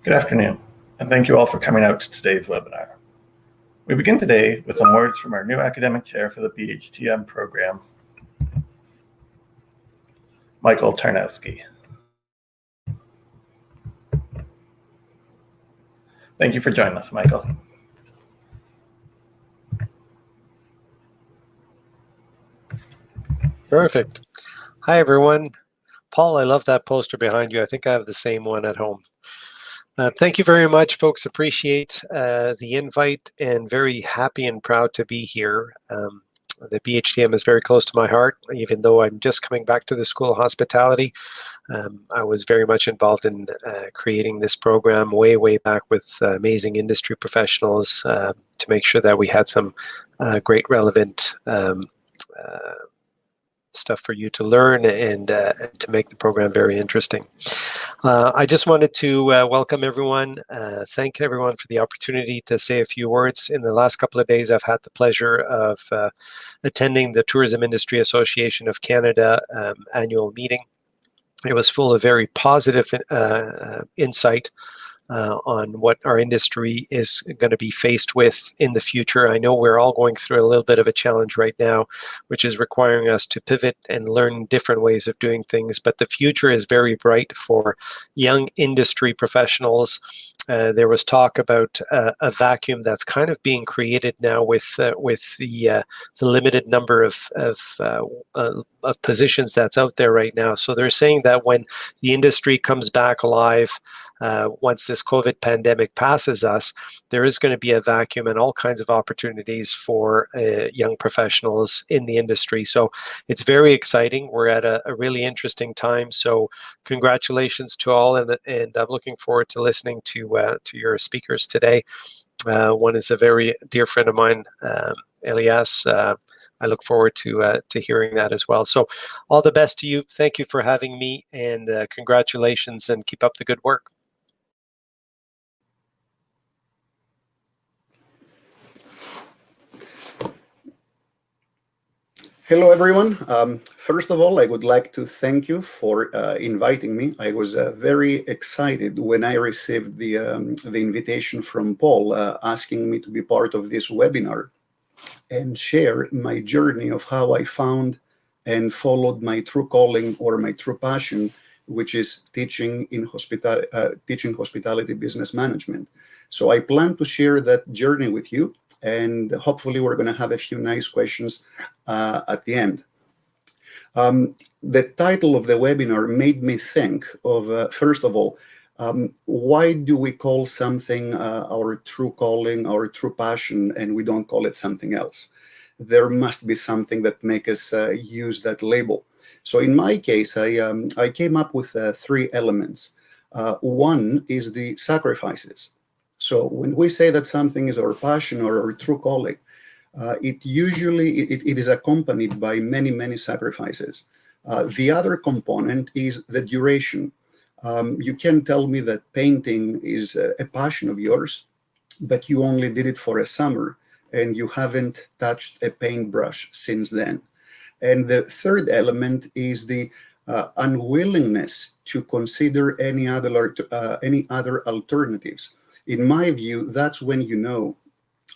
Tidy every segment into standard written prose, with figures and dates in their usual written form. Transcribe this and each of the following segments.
Good afternoon, and thank you all for coming out to today's webinar. We begin today with some words from our new academic chair for the BHTM program, Michael Tarnowski. Thank you for joining us, Michael. Perfect. Hi, everyone. Paul, I love that poster behind you. I think I have the same one at home. Thank you very much, folks. Appreciate the invite and very happy and proud to be here. The BHTM is very close to my heart, even though I'm just coming back to the School of Hospitality. I was very much involved in creating this program way back with amazing industry professionals to make sure that we had some great relevant stuff for you to learn and to make the program very interesting. I just wanted to welcome everyone, thank everyone for the opportunity to say a few words. In the last couple of days, I've had the pleasure of attending the Tourism Industry Association of Canada annual meeting. It was full of very positive insight on what our industry is going to be faced with in the future. I know we're all going through a little bit of a challenge right now, which is requiring us to pivot and learn different ways of doing things. But the future is very bright for young industry professionals. There was talk about a vacuum that's kind of being created now with the limited number of positions that's out there right now. So they're saying that when the industry comes back alive, once this COVID pandemic passes us, there is going to be a vacuum and all kinds of opportunities for young professionals in the industry. So it's very exciting. We're at a really interesting time. So congratulations to all, and I'm looking forward to listening to your speakers today. One is a very dear friend of mine, Elias. I look forward to hearing that as well. So all the best to you. Thank you for having me, and congratulations, and keep up the good work. Hello, everyone. First of all, I would like to thank you for inviting me. I was very excited when I received the invitation from Paul asking me to be part of this webinar and share my journey of how I found and followed my true calling or my true passion, which is teaching hospitality business management. So I plan to share that journey with you, and hopefully we're going to have a few nice questions at the end. The title of the webinar made me think of, first of all, why do we call something our true calling, our true passion, and we don't call it something else? There must be something that makes us use that label. So in my case, I came up with 3 elements. One is the sacrifices. So when we say that something is our passion or our true calling, it is accompanied by many sacrifices. The other component is the duration. You can tell me that painting is a passion of yours, but you only did it for a summer and you haven't touched a paintbrush since then. And the third element is the unwillingness to consider any other alternatives. In my view, that's when you know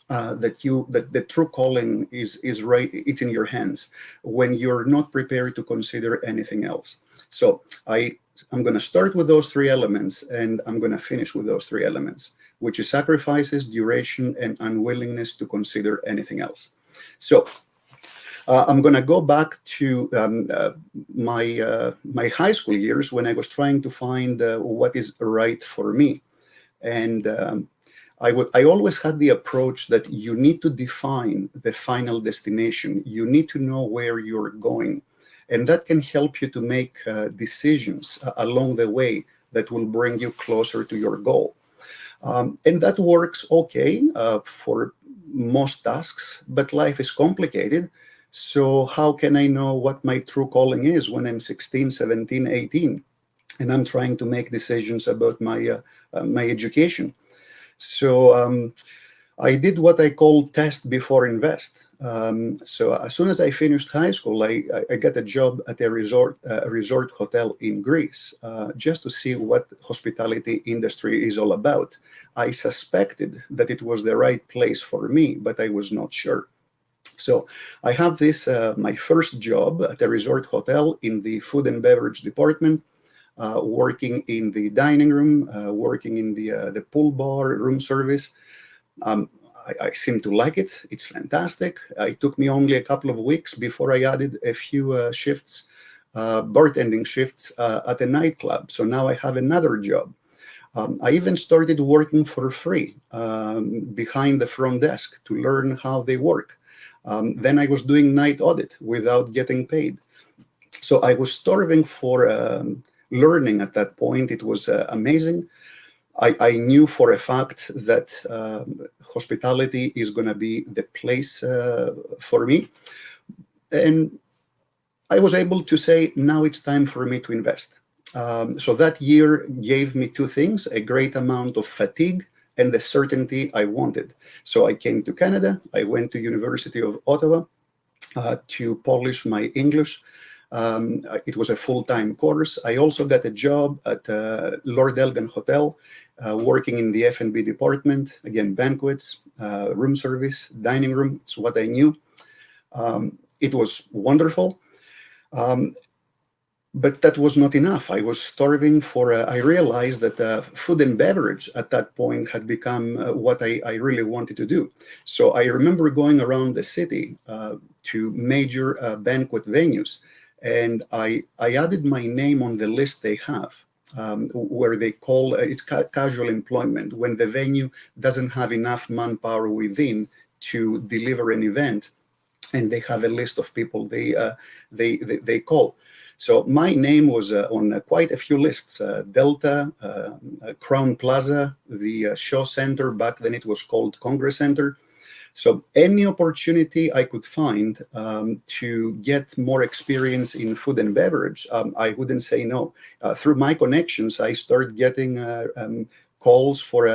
that the true calling is right. It's in your hands when you're not prepared to consider anything else. So I'm going to start with those 3 elements, and I'm going to finish with those 3 elements, which is sacrifices, duration, and unwillingness to consider anything else. So I'm going to go back to my high school years when I was trying to find what is right for me. And I always had the approach that you need to define the final destination. You need to know where you're going. And that can help you to make decisions along the way that will bring you closer to your goal. And that works okay for most tasks, but life is complicated. So how can I know what my true calling is when I'm 16, 17, 18, and I'm trying to make decisions about my education? So I did what I call test before invest. So as soon as I finished high school, I got a job at a resort hotel in Greece, just to see what hospitality industry is all about. I suspected that it was the right place for me, but I was not sure. So I have this, my first job at a resort hotel in the food and beverage department, working in the dining room, working in the pool bar, room service. I seem to like it. It's fantastic. It took me only a couple of weeks before I added a few shifts, bartending shifts at a nightclub. So now I have another job. I even started working for free behind the front desk to learn how they work. Then I was doing night audit without getting paid. So I was starving for learning at that point. It was amazing. I knew for a fact that hospitality is going to be the place for me. And I was able to say, now it's time for me to invest. So that year gave me two things: a great amount of fatigue and the certainty I wanted. So I came to Canada. I went to University of Ottawa to polish my English. It was a full-time course. I also got a job at Lord Elgin Hotel, working in the F&B department. Again, banquets, room service, dining room. It's what I knew. It was wonderful. But that was not enough. I was starving for, I realized that food and beverage at that point had become what I really wanted to do. So I remember going around the city to major banquet venues, and I added my name on the list they have, where they call it's casual employment, when the venue doesn't have enough manpower within to deliver an event, and they have a list of people they call. So my name was on quite a few lists: Delta, Crown Plaza, the Shaw Center. Back then it was called Congress Center. So any opportunity I could find to get more experience in food and beverage, I wouldn't say no. Through my connections, I started getting calls for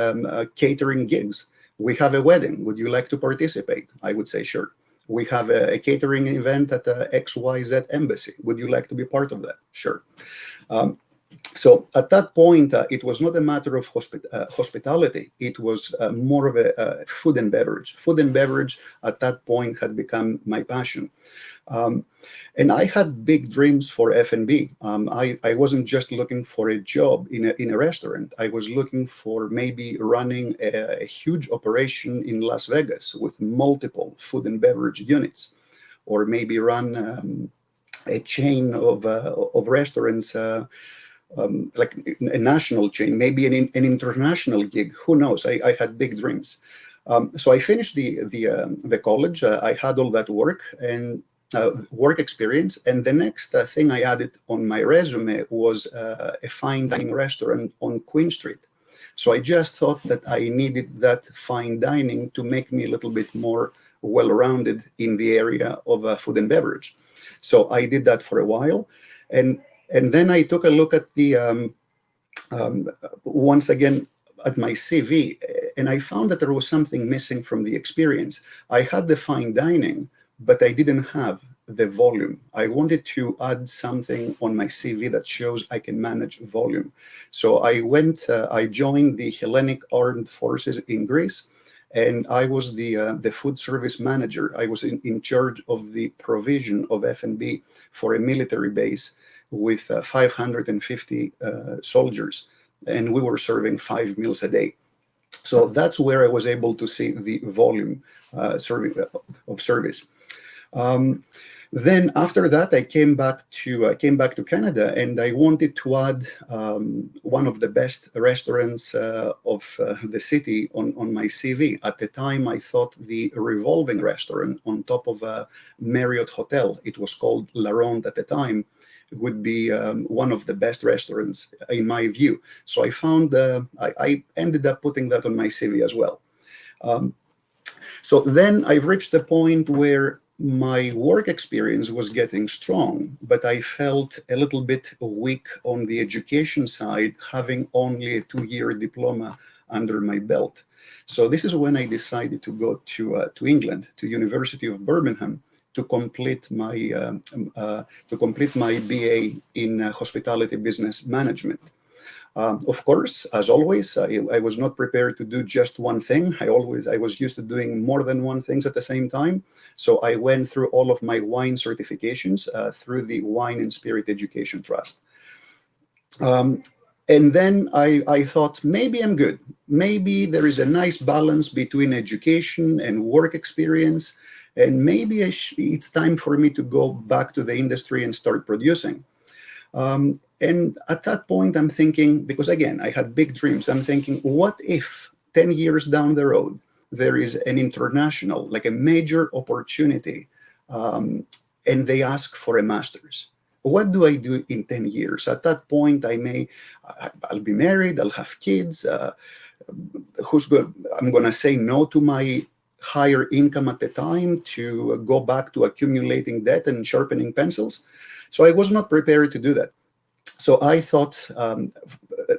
catering gigs. We have a wedding. Would you like to participate? I would say sure. We have a catering event at the XYZ embassy. Would you like to be part of that? Sure. So at that point, it was not a matter of hospitality. It was more of a food and beverage. Food and beverage at that point had become my passion. And I had big dreams for F&B. I wasn't just looking for a job in a restaurant. I was looking for maybe running a huge operation in Las Vegas with multiple food and beverage units, or maybe run a chain of restaurants, like a national chain, maybe an international gig. Who knows? I had big dreams. So I finished the college. I had all that work and work experience, and the next thing I added on my resume was a fine dining restaurant on Queen Street. So I just thought that I needed that fine dining to make me a little bit more well-rounded in the area of food and beverage. So I did that for a while, and then I took a look at the once again at my CV, and I found that there was something missing from the experience. I had the fine dining, but I didn't have the volume. I wanted to add something on my CV that shows I can manage volume. So I joined the Hellenic Armed Forces in Greece, and I was the food service manager. I was in charge of the provision of F&B for a military base with 550 soldiers, and we were serving 5 meals a day. So that's where I was able to see the volume of service. Then after that, I came back to Canada, and I wanted to add one of the best restaurants of the city on my CV. At the time, I thought the Revolving restaurant on top of a Marriott hotel, it was called La Ronde at the time, would be one of the best restaurants in my view. So I ended up putting that on my CV as well. So then I've reached the point where my work experience was getting strong, but I felt a little bit weak on the education side, having only a 2-year diploma under my belt. So this is when I decided to go to England, to University of Birmingham, to complete my BA in hospitality business management. Of course, as always, I was not prepared to do just one thing. I was used to doing more than one thing at the same time. So I went through all of my wine certifications through the Wine and Spirit Education Trust. And then I thought, maybe I'm good. Maybe there is a nice balance between education and work experience. And maybe it's time for me to go back to the industry and start producing. And at that point, I'm thinking, because again, I had big dreams. I'm thinking, what if 10 years down the road, there is an international, like a major opportunity, and they ask for a master's? What do I do in 10 years? At that point, I'll be married, I'll have kids. I'm going to say no to my higher income at the time to go back to accumulating debt and sharpening pencils. So I was not prepared to do that. So I thought,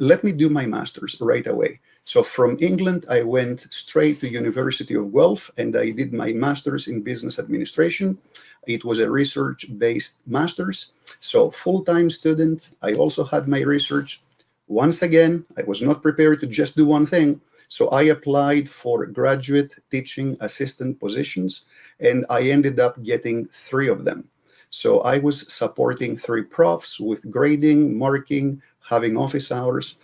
let me do my master's right away. So from England, I went straight to University of Guelph, and I did my master's in business administration. It was a research-based master's, so full-time student. I also had my research. Once again, I was not prepared to just do one thing, so I applied for graduate teaching assistant positions, and I ended up getting 3 of them. So I was supporting 3 profs with grading, marking, having office hours.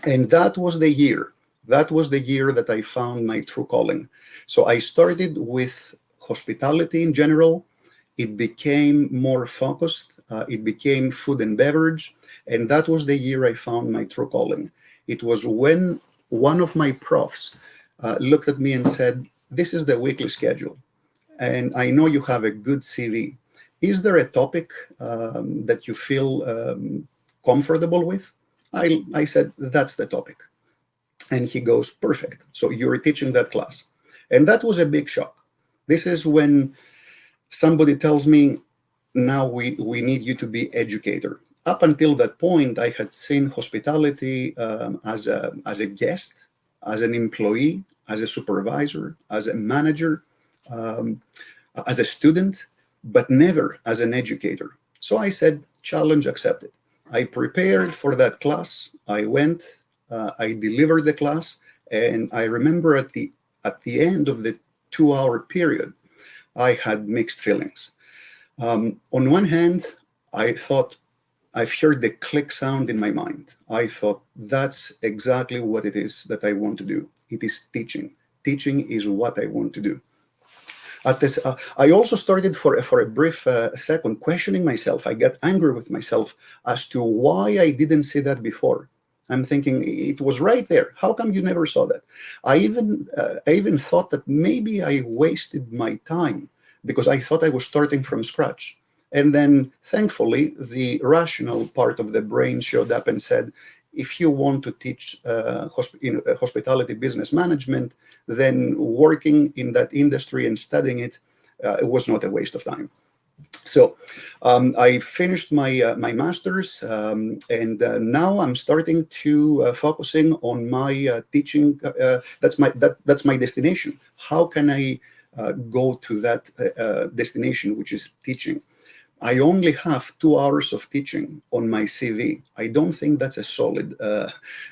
And that was the year. That was the year that I found my true calling. So I started with hospitality in general. It became more focused. It became food and beverage. And that was the year I found my true calling. It was when one of my profs looked at me and said, "This is the weekly schedule. And I know you have a good CV. Is there a topic that you feel comfortable with?" I said, "That's the topic." And he goes, "Perfect. So you're teaching that class." And that was a big shock. This is when somebody tells me, now we need you to be educator. Up until that point, I had seen hospitality as a guest, as an employee, as a supervisor, as a manager, as a student, but never as an educator. So I said, challenge accepted. I prepared for that class. I went, I delivered the class, and I remember at the end of the 2-hour period, I had mixed feelings. On one hand, I thought, I've heard the click sound in my mind. I thought, that's exactly what it is that I want to do. It is teaching. Teaching is what I want to do. At this, I also started for a brief second questioning myself. I got angry with myself as to why I didn't see that before. I'm thinking, it was right there. How come you never saw that? I even thought that maybe I wasted my time because I thought I was starting from scratch. And then, thankfully, the rational part of the brain showed up and said, if you want to teach hospitality business management, then working in that industry and studying it was not a waste of time. So I finished my master's, and now I'm starting to focusing on my teaching. That's my destination. How can I go to that destination, which is teaching? I only have 2 hours of teaching on my CV. I don't think that's a solid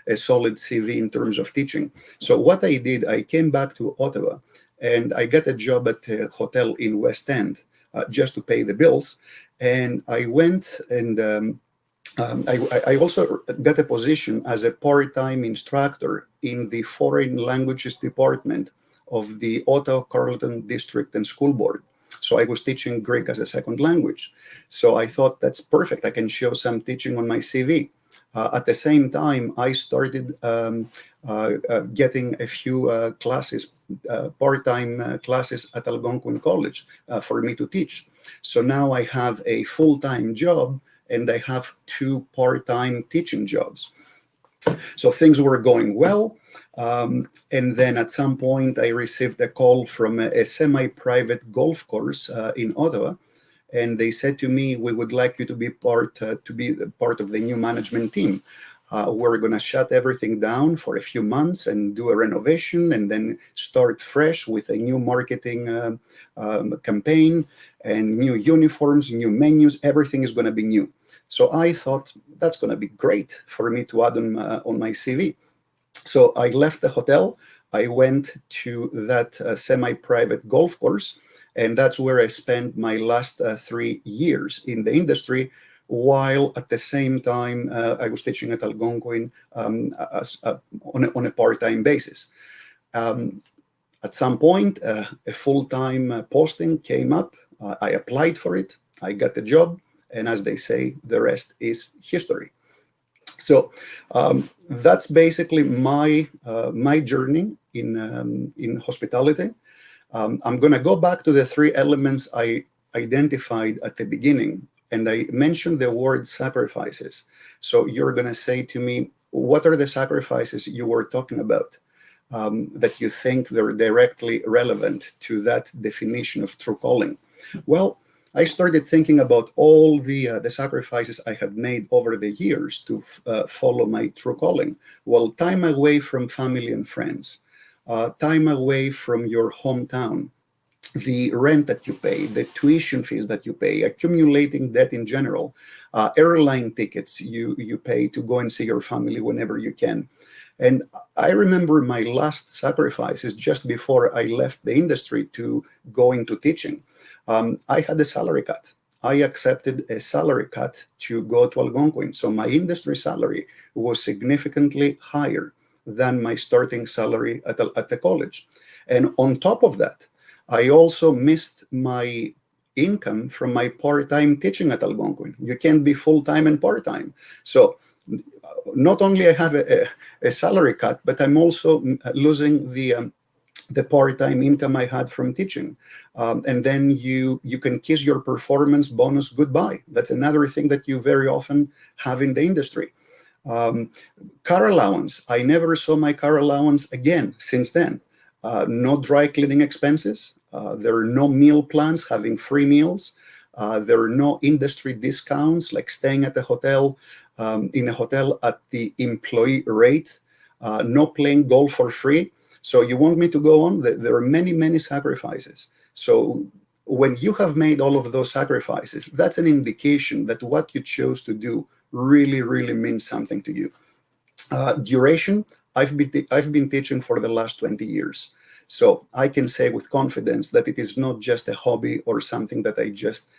CV in terms of teaching. So what I did, I came back to Ottawa, and I got a job at a hotel in West End just to pay the bills. And I went and I also got a position as a part-time instructor in the foreign languages department of the Ottawa Carleton District and School Board. So I was teaching Greek as a second language. So I thought, that's perfect. I can show some teaching on my CV. At the same time, I started getting a few classes, part-time classes at Algonquin College for me to teach. So now I have a full-time job, and I have 2 part-time teaching jobs. So things were going well. And then at some point, I received a call from a semi-private golf course in Ottawa. And they said to me, we would like you to be part of the new management team. We're going to shut everything down for a few months and do a renovation and then start fresh with a new marketing campaign and new uniforms, new menus. Everything is going to be new. So I thought that's going to be great for me to add on my CV. So I left the hotel. I went to that semi-private golf course, and that's where I spent my last 3 years in the industry, while at the same time I was teaching at Algonquin on a part-time basis. At some point, a full-time posting came up. I applied for it. I got the job. And as they say, the rest is history. So that's basically my journey in hospitality. I'm going to go back to the 3 elements I identified at the beginning, and I mentioned the word sacrifices. So you're going to say to me, what are the sacrifices you were talking about that you think they're directly relevant to that definition of true calling? Well, I started thinking about all the sacrifices I had made over the years to follow my true calling. Well, time away from family and friends, time away from your hometown, the rent that you pay, the tuition fees that you pay, accumulating debt in general, airline tickets you pay to go and see your family whenever you can. And I remember my last sacrifices just before I left the industry to go into teaching. I had a salary cut. I accepted a salary cut to go to Algonquin. So my industry salary was significantly higher than my starting salary at the college. And on top of that, I also missed my income from my part-time teaching at Algonquin. You can't be full-time and part-time. So not only I have a salary cut, but I'm also losing the part-time income I had from teaching. And then you can kiss your performance bonus goodbye. That's another thing that you very often have in the industry. Car allowance. I never saw my car allowance again since then. No dry cleaning expenses. There are no meal plans, having free meals. There are no industry discounts, like staying at a hotel, in a hotel at the employee rate. No playing golf for free. So you want me to go on? There are many, many sacrifices. So when you have made all of those sacrifices, that's an indication that what you chose to do really, really means something to you. Duration, I've been teaching for the last 20 years. So I can say with confidence that it is not just a hobby or something that I just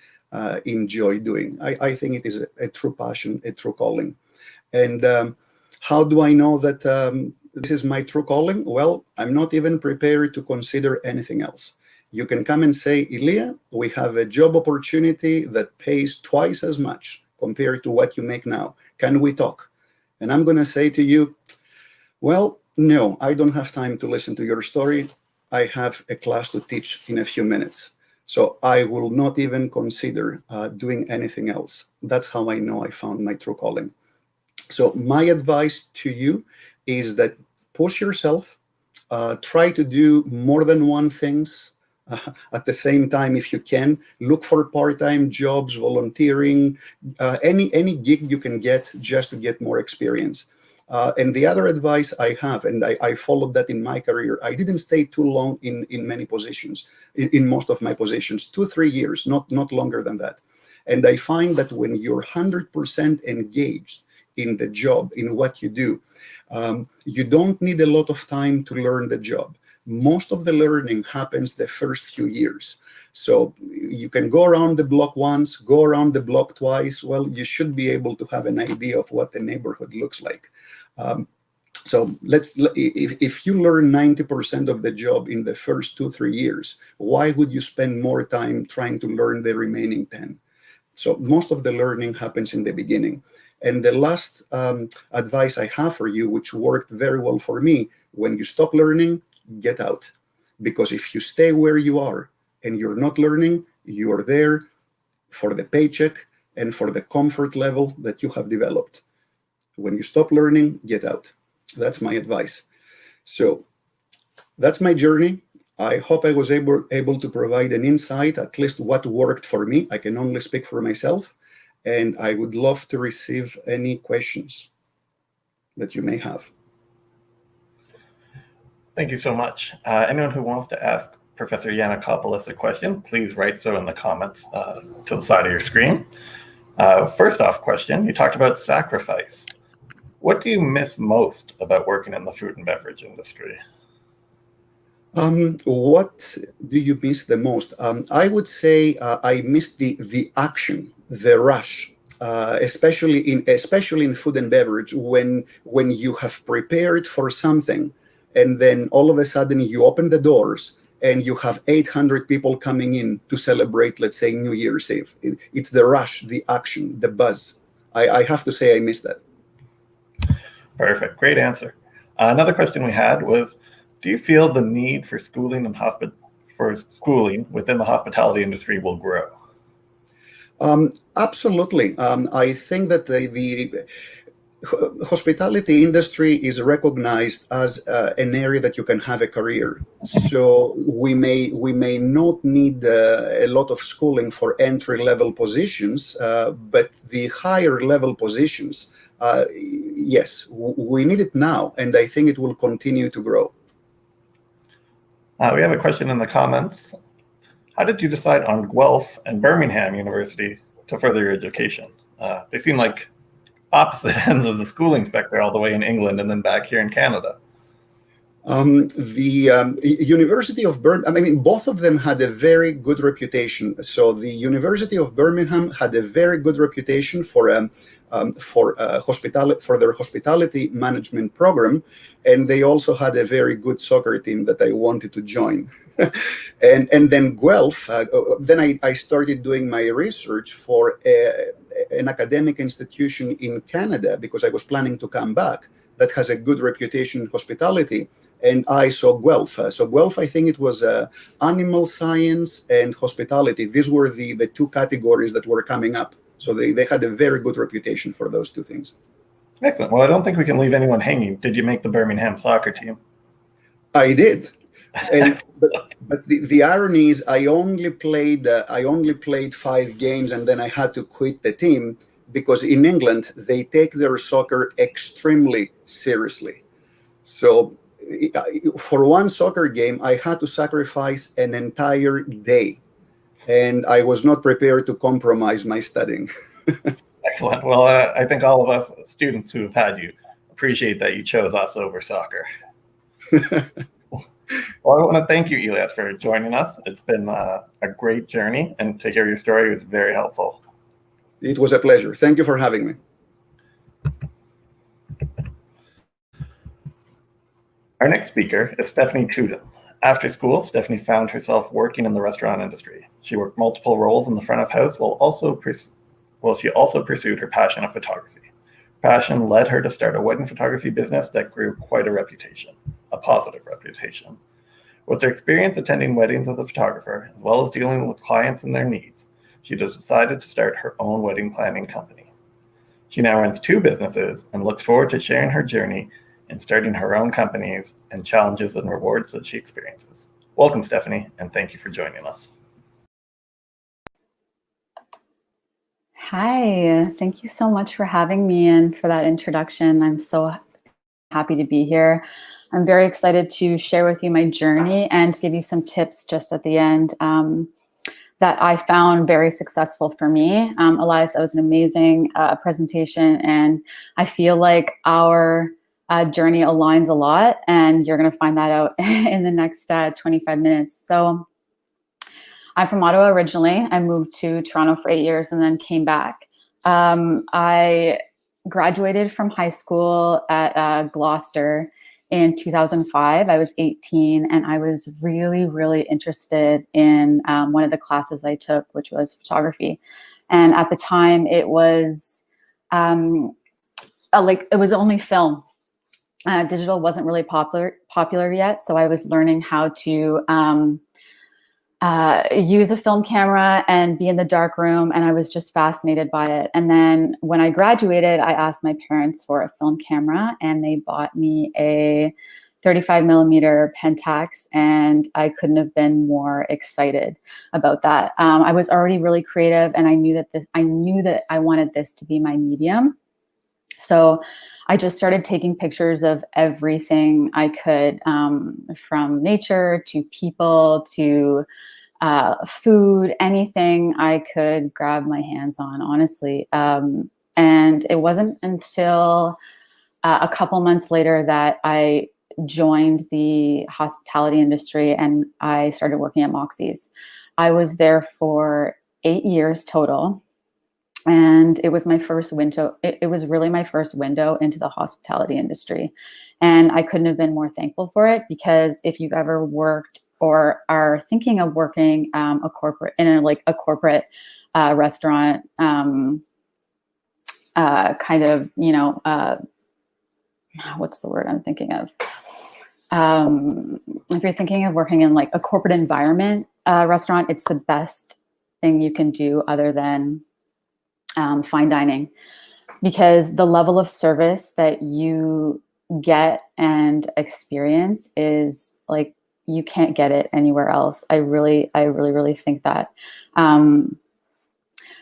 enjoy doing. I think it is a true passion, a true calling. And how do I know that this is my true calling? Well, I'm not even prepared to consider anything else. You can come and say, Ilya, we have a job opportunity that pays twice as much compared to what you make now. Can we talk? And I'm going to say to you, well, no, I don't have time to listen to your story. I have a class to teach in a few minutes. So I will not even consider doing anything else. That's how I know I found my true calling. So my advice to you is that push yourself, try to do more than one things at the same time if you can. Look for part-time jobs, volunteering, any gig you can get just to get more experience. And the other advice I have, and I followed that in my career, I didn't stay too long in many positions, in most of my positions, 2-3 years, not longer than that. And I find that when you're 100% engaged in the job, in what you do, you don't need a lot of time to learn the job. Most of the learning happens the first few years. So you can go around the block once, go around the block twice. Well, you should be able to have an idea of what the neighborhood looks like. So if you learn 90% of the job in the first 2-3 years, why would you spend more time trying to learn the remaining 10? So most of the learning happens in the beginning. And the last advice I have for you, which worked very well for me, when you stop learning, get out. Because if you stay where you are and you're not learning, you are there for the paycheck and for the comfort level that you have developed. When you stop learning, get out. That's my advice. So that's my journey. I hope I was able to provide an insight, at least what worked for me. I can only speak for myself. And I would love to receive any questions. that you may have. Thank you so much. Anyone who wants to ask Professor Giannakopoulos a question, please write so in the comments to the side of your screen. First off question, you talked about sacrifice. What do you miss most about working in the food and beverage industry? What do you miss the most? I would say I miss the action, the rush, especially in food and beverage, when you have prepared for something, and then all of a sudden you open the doors and you have 800 people coming in to celebrate, let's say, New Year's Eve. It's the rush, the action, the buzz. I have to say I miss that. Perfect, great answer. Another question we had was, do you feel the need for schooling within the hospitality industry will grow? Absolutely. I think that the hospitality industry is recognized as an area that you can have a career. So we may not need a lot of schooling for entry-level positions, but the higher level positions, yes, we need it now, and I think it will continue to grow. We have a question in the comments. How did you decide on Geulph and Burmingham University to further your education? They seem like opposite ends of the schooling spectrum, all the way in England and then back here in Canada. The University of Birmingham, I mean, both of them had a very good reputation. So the University of Birmingham had a very good reputation for their hospitality management program, and they also had a very good soccer team that I wanted to join. and then Guelph, then I started doing my research for an academic institution in Canada, because I was planning to come back, that has a good reputation in hospitality. And I saw Guelph. So Guelph, I think it was animal science and hospitality. These were the two categories that were coming up. So they had a very good reputation for those two things. Excellent. Well, I don't think we can leave anyone hanging. Did you make the Birmingham soccer team? I did. And but the irony is I only played 5 games, and then I had to quit the team, because in England they take their soccer extremely seriously. So for one soccer game, I had to sacrifice an entire day, and I was not prepared to compromise my studying. Excellent. Well, I think all of us students who have had you appreciate that you chose us over soccer. Well, I want to thank you, Elias, for joining us. It's been a great journey, and to hear your story was very helpful. It was a pleasure. Thank you for having me. Our next speaker is Stephanie Tudin. After school, Stephanie found herself working in the restaurant industry. She worked multiple roles in the front of house she also pursued her passion of photography. Passion led her to start a wedding photography business that grew quite a positive reputation. With her experience attending weddings as a photographer, as well as dealing with clients and their needs, she decided to start her own wedding planning company. She now runs 2 businesses and looks forward to sharing her journey in starting her own companies and challenges and rewards that she experiences. Welcome, Stephanie, and thank you for joining us. Hi, thank you so much for having me and for that introduction. I'm so happy to be here. I'm very excited to share with you my journey and give you some tips just at the end that I found very successful for me. Elias, that was an amazing presentation, and I feel like our journey aligns a lot, and you're going to find that out in the next 25 minutes. So I'm from Ottawa originally. I moved to Toronto for 8 years and then came back. I graduated from high school at Gloucester in 2005. I was 18, and I was really, really interested in one of the classes I took, which was photography. And at the time, it was it was only film. Digital wasn't really popular yet, so I was learning how to use a film camera and be in the dark room, and I was just fascinated by it. And then when I graduated, I asked my parents for a film camera, and they bought me a 35 millimeter Pentax, and I couldn't have been more excited about that. I was already really creative, and I knew that I wanted this to be my medium. So I just started taking pictures of everything I could, from nature to people to food, anything I could grab my hands on, honestly. And it wasn't until a couple months later that I joined the hospitality industry and I started working at Moxie's. I was there for 8 years total. And it was my first window. It was really my first window into the hospitality industry. And I couldn't have been more thankful for it, because if you've ever worked or are thinking of working a corporate restaurant, kind of, what's the word I'm thinking of? If you're thinking of working in like a corporate environment restaurant, it's the best thing you can do other than fine dining, because the level of service that you get and experience is like, you can't get it anywhere else. I really think that.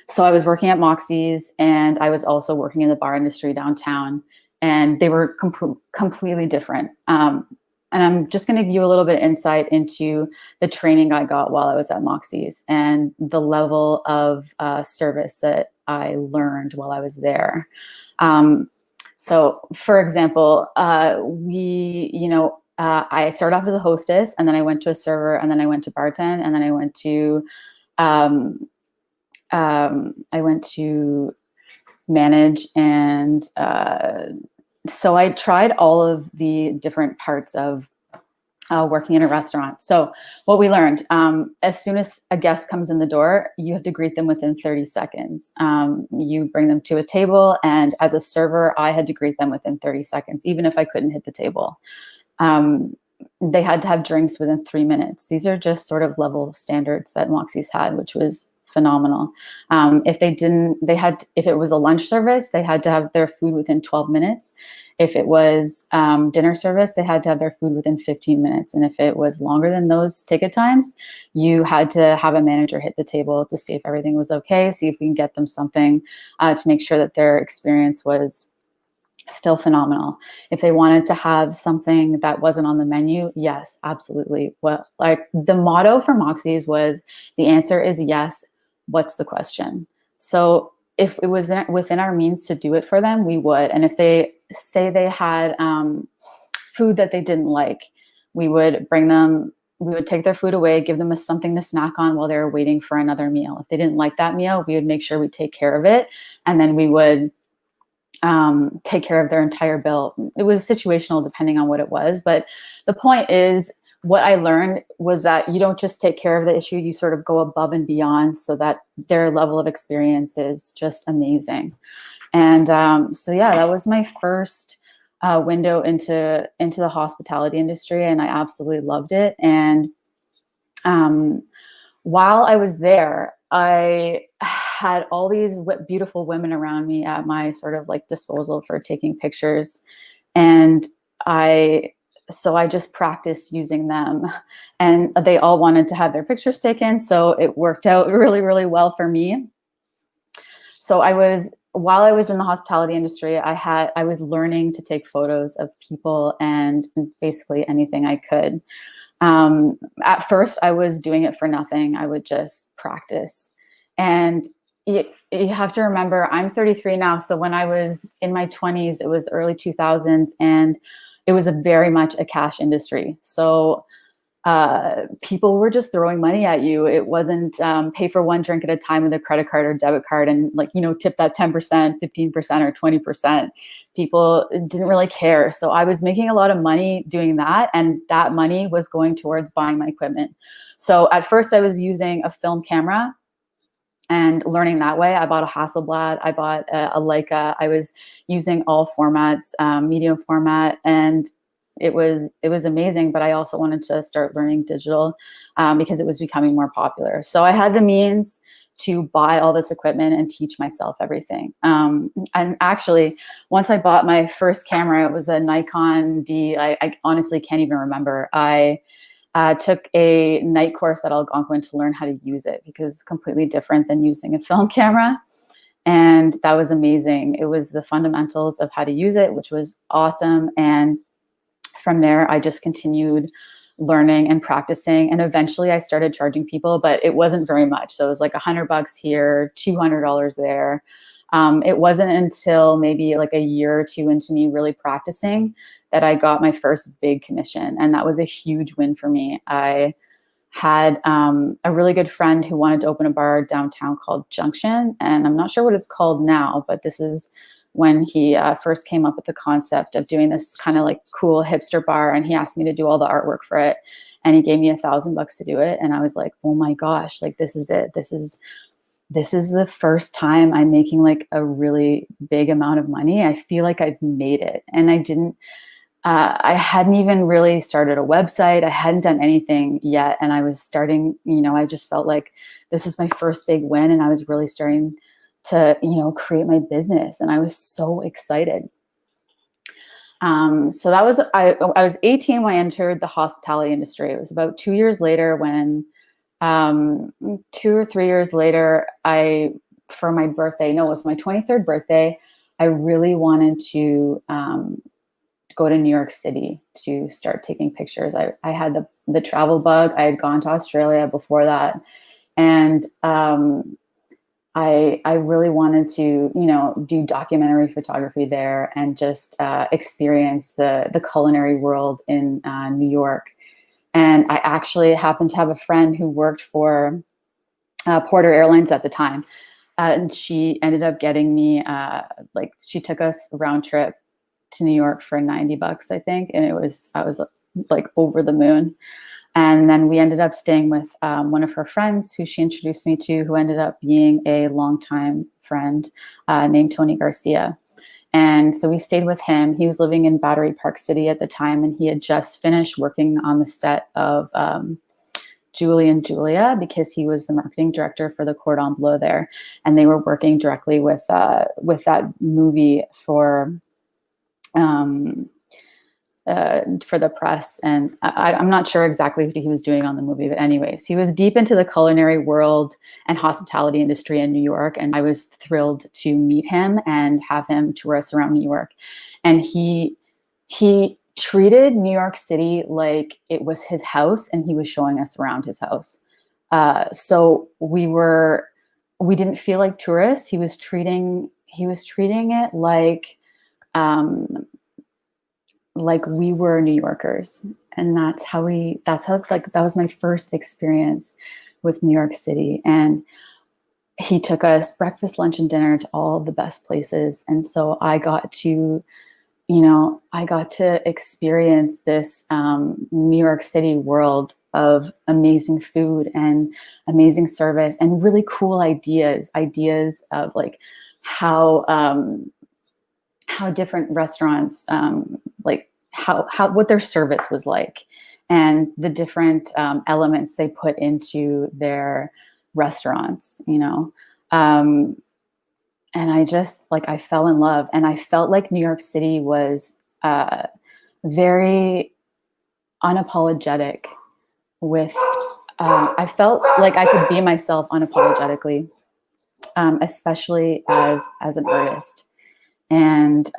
So I was working at Moxie's, and I was also working in the bar industry downtown, and they were completely different. And I'm just going to give you a little bit of insight into the training I got while I was at Moxie's and the level of service that I learned while I was there. So, for example, I started off as a hostess, and then I went to a server, and then I went to bartend, and then I went to manage, and so I tried all of the different parts of working in a restaurant. So what we learned, as soon as a guest comes in the door, you have to greet them within 30 seconds. You bring them to a table, and as a server, I had to greet them within 30 seconds, even if I couldn't hit the table. They had to have drinks within 3 minutes. These are just sort of level standards that Moxie's had, which was phenomenal. If it was a lunch service, they had to have their food within 12 minutes. If it was dinner service, they had to have their food within 15 minutes. And if it was longer than those ticket times, you had to have a manager hit the table to see if everything was okay, see if we can get them something to make sure that their experience was still phenomenal. If they wanted to have something that wasn't on the menu, yes, absolutely. Well, like the motto for Moxie's was, the answer is yes. What's the question? So if it was within our means to do it for them, we would. And if they say they had food that they didn't like, we would take their food away, give them something to snack on while they were waiting for another meal. If they didn't like that meal, we would make sure we take care of it. And then we would take care of their entire bill. It was situational depending on what it was. But the point is, what I learned was that you don't just take care of the issue, you sort of go above and beyond so that their level of experience is just amazing. And so, yeah, that was my first window into the hospitality industry, and I absolutely loved it. And while I was there, I had all these beautiful women around me at my sort of like disposal for taking pictures. And so I just practiced using them, and they all wanted to have their pictures taken. So it worked out really, really well for me. So while I was in the hospitality industry, I was learning to take photos of people and basically anything I could. At first I was doing it for nothing. I would just practice. And you have to remember, I'm 33 now. So when I was in my 20s, it was early 2000s, and it was very much a cash industry. So people were just throwing money at you. It wasn't pay for one drink at a time with a credit card or debit card and tip that 10%, 15% or 20%. People didn't really care. So I was making a lot of money doing that, and that money was going towards buying my equipment. So at first I was using a film camera and learning that way. I bought a Hasselblad, I bought a Leica. I was using all formats, medium format, and it was amazing. But I also wanted to start learning digital because it was becoming more popular. So I had the means to buy all this equipment and teach myself everything. And actually, once I bought my first camera, it was a Nikon D. I honestly can't even remember. I took a night course at Algonquin to learn how to use it, because it's completely different than using a film camera. And that was amazing. It was the fundamentals of how to use it, which was awesome. And from there, I just continued learning and practicing. And eventually I started charging people, but it wasn't very much. So it was like $100 here, $200 there. It wasn't until maybe like a year or two into me really practicing that I got my first big commission. And that was a huge win for me. I had a really good friend who wanted to open a bar downtown called Junction. And I'm not sure what it's called now, but this is when he first came up with the concept of doing this kind of like cool hipster bar. And he asked me to do all the artwork for it. And he gave me $1,000 to do it. And I was like, oh my gosh, like this is it. This is the first time I'm making like a really big amount of money. I feel like I've made it. And I hadn't even really started a website. I hadn't done anything yet. And I was starting, I just felt like this is my first big win. And I was really starting to, create my business. And I was so excited. So that was, I was 18 when I entered the hospitality industry. It was about 2 years later when, 2 or 3 years later, for my birthday, no, it was my 23rd birthday, I really wanted to go to New York City to start taking pictures. I had the travel bug. I had gone to Australia before that. And I really wanted to, do documentary photography there and just experience the culinary world in New York. And I actually happened to have a friend who worked for Porter Airlines at the time. And she ended up getting me, she took us round trip to New York for $90, I think. And I was like over the moon. And then we ended up staying with one of her friends who she introduced me to, who ended up being a longtime friend named Tony Garcia. And so we stayed with him. He was living in Battery Park City at the time, and he had just finished working on the set of Julie and Julia, because he was the marketing director for the Cordon Bleu there. And they were working directly with that movie for the press. And I'm not sure exactly what he was doing on the movie, but anyways, he was deep into the culinary world and hospitality industry in New York. And I was thrilled to meet him and have him tour us around New York. And he treated New York City like it was his house, and he was showing us around his house. So we didn't feel like tourists. He was treating it like we were New Yorkers. And that was my first experience with New York City. And he took us breakfast, lunch, and dinner to all the best places. And so I got to experience this New York City world of amazing food and amazing service and really cool ideas of like how different restaurants, what their service was like, and the different elements they put into their restaurants, and I just I fell in love, and I felt like New York City was very unapologetic with, I felt like I could be myself unapologetically, especially as an artist. And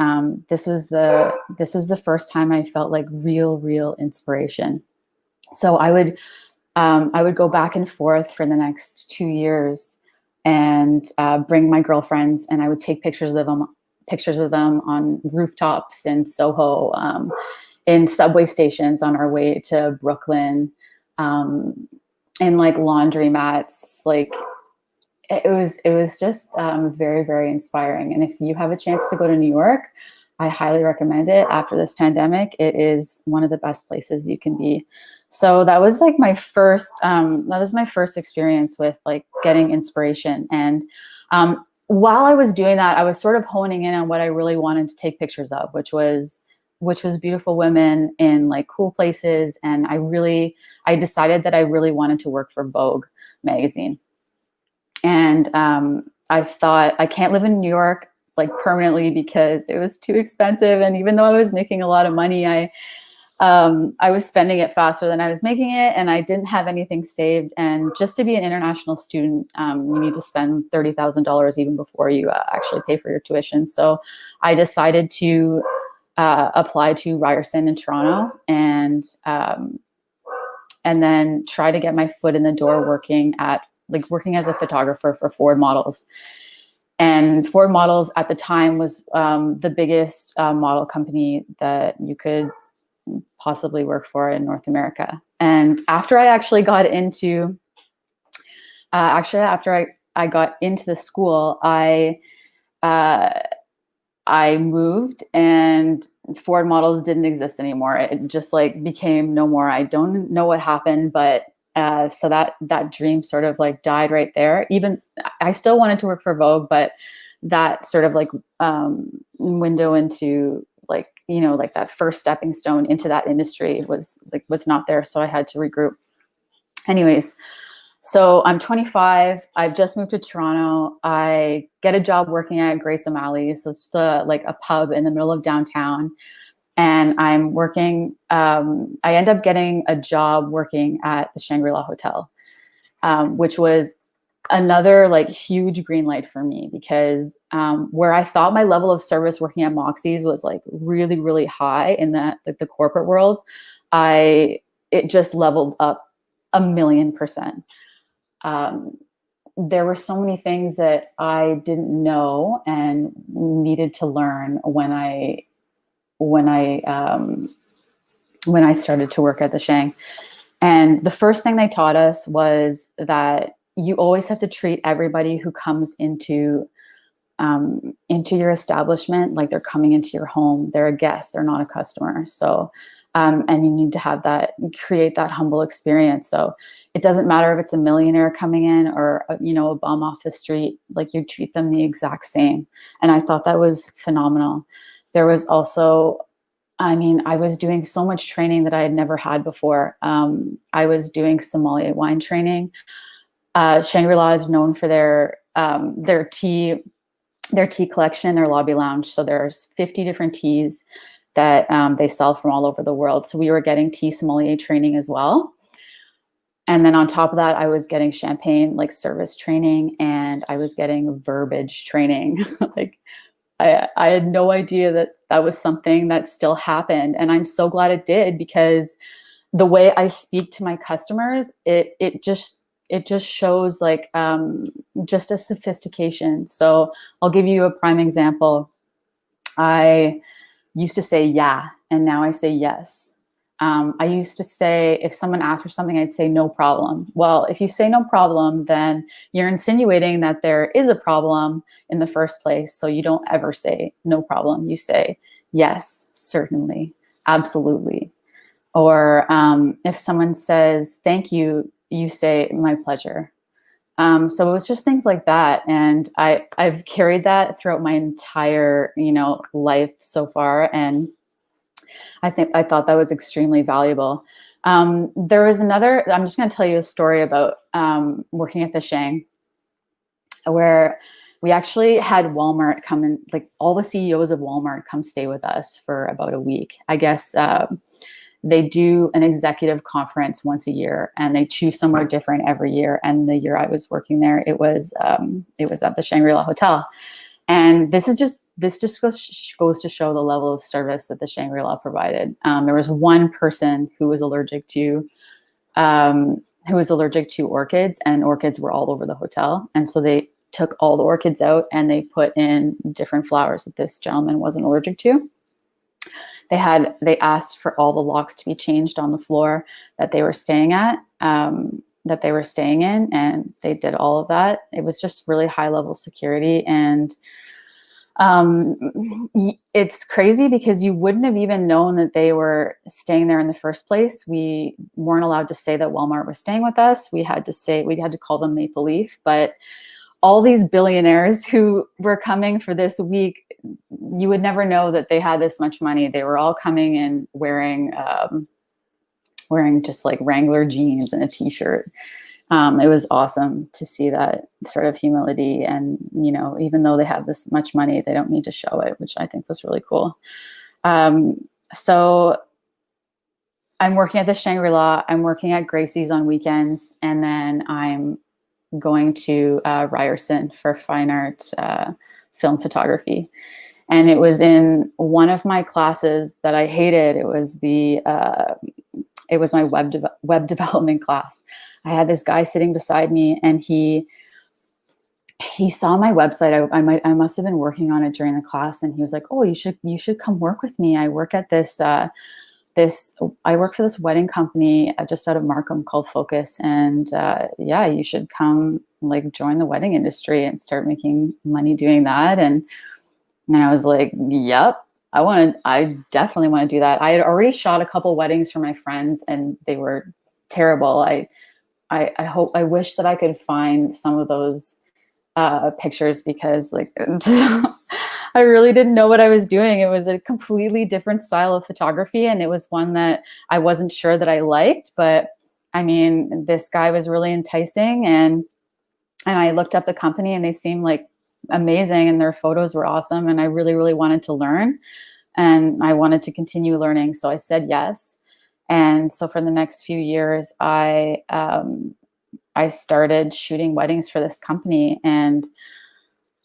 this was the first time I felt like real inspiration. So I would go back and forth for the next 2 years and bring my girlfriends, and I would take pictures of them on rooftops in Soho, in subway stations on our way to Brooklyn, in laundry mats. It was just very, very inspiring. And if you have a chance to go to New York, I highly recommend it. After this pandemic, it is one of the best places you can be. So that was my first experience with getting inspiration. And while I was doing that, I was sort of honing in on what I really wanted to take pictures of, which was beautiful women in cool places. And I decided that I really wanted to work for Vogue magazine. And I thought, I can't live in New York permanently because it was too expensive. And even though I was making a lot of money, I was spending it faster than I was making it, and I didn't have anything saved. And just to be an international student, you need to spend $30,000 even before you actually pay for your tuition. So I decided to apply to Ryerson in Toronto, and then try to get my foot in the door working as a photographer for Ford Models. And Ford Models at the time was the biggest model company that you could possibly work for in North America. And after I actually got into, after I got into the school, I moved, and Ford Models didn't exist anymore. It just like became no more. I don't know what happened, but so that dream sort of like died right there. Even I still wanted to work for Vogue, but that sort of like window into like, you know, like that first stepping stone into that industry was not there. So I had to regroup. Anyways, so I'm 25. I've just moved to Toronto. I get a job working at Grace O'Malley's. So it's like a pub in the middle of downtown. And I'm working, I end up getting a job working at the Shangri-La Hotel, which was another like huge green light for me, because where I thought my level of service working at Moxie's was like really, really high in that like the corporate world, it just leveled up 1,000,000%. There were so many things that I didn't know and needed to learn when I started to work at the Shang. And the first thing they taught us was that you always have to treat everybody who comes into your establishment like they're coming into your home. They're a guest, they're not a customer. So, and you need to create that humble experience. So it doesn't matter if it's a millionaire coming in or, you know, a bum off the street, like you treat them the exact same. And I thought that was phenomenal. There was also, I was doing so much training that I had never had before. I was doing sommelier wine training. Shangri-La is known for their tea collection, their lobby lounge. So there's 50 different teas that they sell from all over the world. So we were getting tea sommelier training as well. And then on top of that, I was getting champagne like service training, and I was getting verbiage training. Like I had no idea that was something that still happened. And I'm so glad it did, because the way I speak to my customers, it just shows like just a sophistication. So I'll give you a prime example. I used to say yeah, and now I say yes. I used to say, if someone asked for something, I'd say no problem. Well, if you say no problem, then you're insinuating that there is a problem in the first place. So you don't ever say no problem. You say yes, certainly, absolutely. Or if someone says thank you, you say my pleasure. So it was just things like that. And I've carried that throughout my entire, life so far. And I thought that was extremely valuable. There was another, I'm just going to tell you a story about working at the Shang, where we actually had Walmart come in, like all the CEOs of Walmart come stay with us for about a week. I guess they do an executive conference once a year, and they choose somewhere different every year. And the year I was working there, it was at the Shangri-La Hotel. And this just goes to show the level of service that the Shangri-La provided. There was one person who was allergic to orchids, and orchids were all over the hotel. And so they took all the orchids out and they put in different flowers that this gentleman wasn't allergic to. They asked for all the locks to be changed on the floor that they were staying at, that they were staying in, and they did all of that. It was just really high level security. And it's crazy because you wouldn't have even known that they were staying there in the first place. We weren't allowed to say that Walmart was staying with us. We had to call them Maple Leaf. But all these billionaires who were coming for this week, you would never know that they had this much money. They were all coming in wearing just like Wrangler jeans and a t-shirt. It was awesome to see that sort of humility. And, even though they have this much money, they don't need to show it, which I think was really cool. So I'm working at the Shangri-La, I'm working at Gracie's on weekends, and then I'm going to Ryerson for fine art film photography. And it was in one of my classes that I hated. It was my web development class. I had this guy sitting beside me, and he saw my website. I must have been working on it during the class, and he was like, "Oh, you should come work with me. I work at I work for this wedding company just out of Markham called Focus, and yeah, you should come like join the wedding industry and start making money doing that." And I was like, "Yep, I definitely want to do that." I had already shot a couple weddings for my friends, and they were terrible. I wish that I could find some of those pictures, because like I really didn't know what I was doing. It was a completely different style of photography, and it was one that I wasn't sure that I liked. But I mean, this guy was really enticing, and I looked up the company, and they seemed like amazing, and their photos were awesome, and I really, really wanted to learn, and I wanted to continue learning. So I said yes. And so for the next few years, I started shooting weddings for this company, and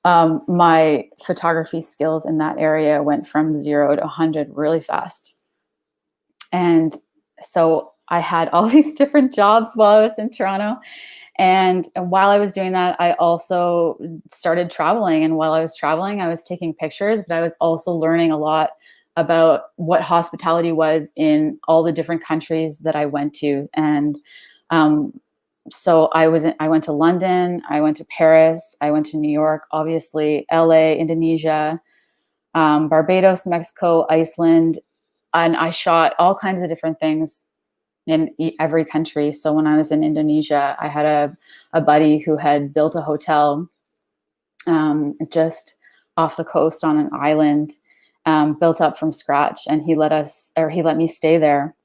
my photography skills in that area went from 0 to 100 really fast. And so I had all these different jobs while I was in Toronto. And while I was doing that, I also started traveling. And while I was traveling, I was taking pictures, but I was also learning a lot about what hospitality was in all the different countries that I went to. And so I went to London, I went to Paris, I went to New York, obviously, LA, Indonesia, Barbados, Mexico, Iceland, and I shot all kinds of different things in every country. So when I was in Indonesia, I had a buddy who had built a hotel just off the coast on an island, built up from scratch, and he let me stay there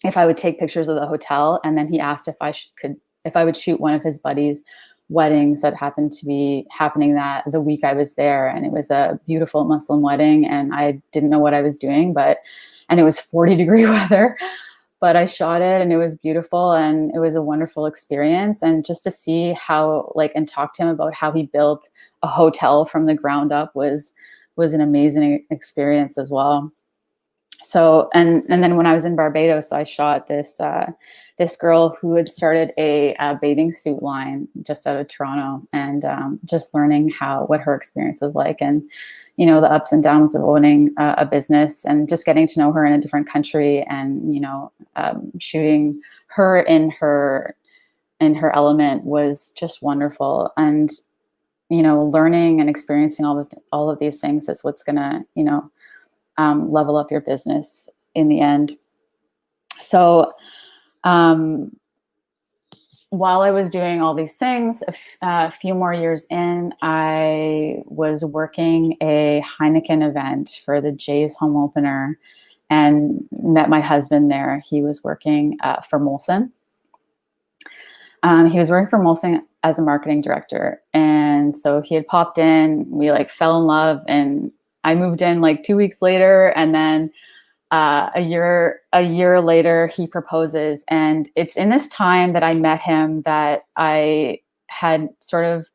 if I would take pictures of the hotel. And then he asked if I would shoot one of his buddies' weddings that happened to be happening that the week I was there. And it was a beautiful Muslim wedding, and I didn't know what I was doing, and it was 40-degree weather, but I shot it, and it was beautiful, and it was a wonderful experience. And just to see how, and talk to him about how he built a hotel from the ground up was an amazing experience as well. So, and then when I was in Barbados, I shot this girl who had started a bathing suit line just out of Toronto, and just learning what her experience was like, and the ups and downs of owning a business, and just getting to know her in a different country, and shooting her in her element was just wonderful. And learning and experiencing all of these things is what's gonna level up your business in the end. So while I was doing all these things, a few more years in, I was working a Heineken event for the Jays home opener, and met my husband there. He was working for Molson. He was working for Molson as a marketing director. And so he had popped in, we fell in love, and I moved in 2 weeks later, and then a year later he proposes. And it's in this time that I met him that I had sort of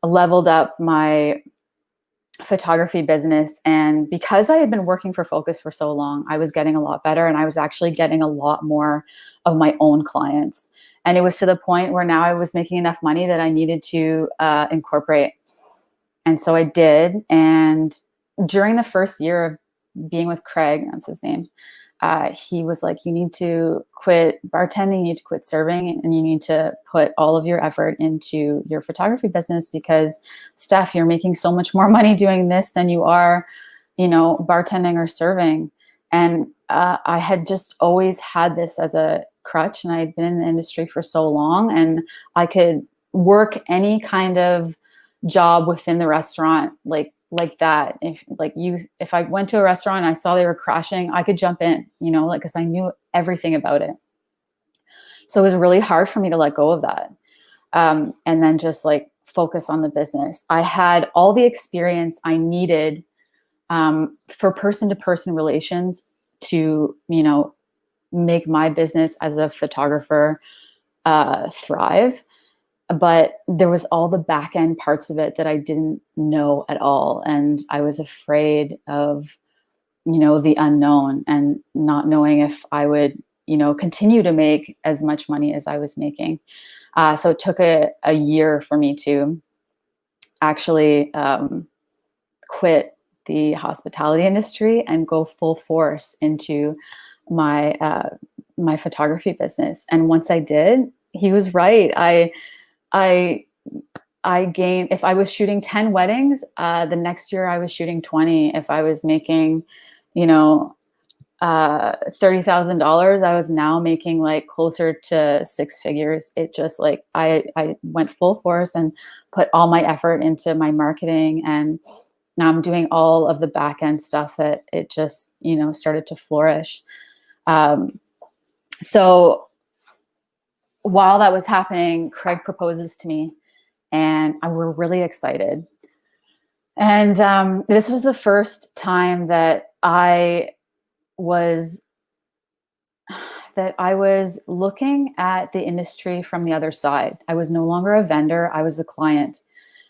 leveled up my photography business. And because I had been working for Focus for so long, I was getting a lot better, and I was actually getting a lot more of my own clients. And it was to the point where now I was making enough money that I needed to incorporate. And so I did. And during the first year of being with Craig, that's his name, he was like, you need to quit bartending, you need to quit serving, and you need to put all of your effort into your photography business, because Steph, you're making so much more money doing this than you are, bartending or serving. And I had just always had this as a crutch, and I had been in the industry for so long, and I could work any kind of job within the restaurant, like that. If I went to a restaurant and I saw they were crashing, I could jump in, because I knew everything about it. So it was really hard for me to let go of that. And then just focus on the business. I had all the experience I needed for person-to-person relations to, make my business as a photographer thrive. But there was all the back end parts of it that I didn't know at all. And I was afraid of, the unknown and not knowing if I would, continue to make as much money as I was making. So it took a year for me to actually quit the hospitality industry and go full force into my my photography business. And once I did, he was right. I gained, if I was shooting 10 weddings, the next year I was shooting 20. If I was making, $30,000, I was now making like closer to six figures. It just like, I went full force and put all my effort into my marketing, and now I'm doing all of the back end stuff that it just, started to flourish. So while that was happening, Craig proposes to me, and we're really excited. And this was the first time that I was looking at the industry from the other side. I was no longer a vendor, I was the client.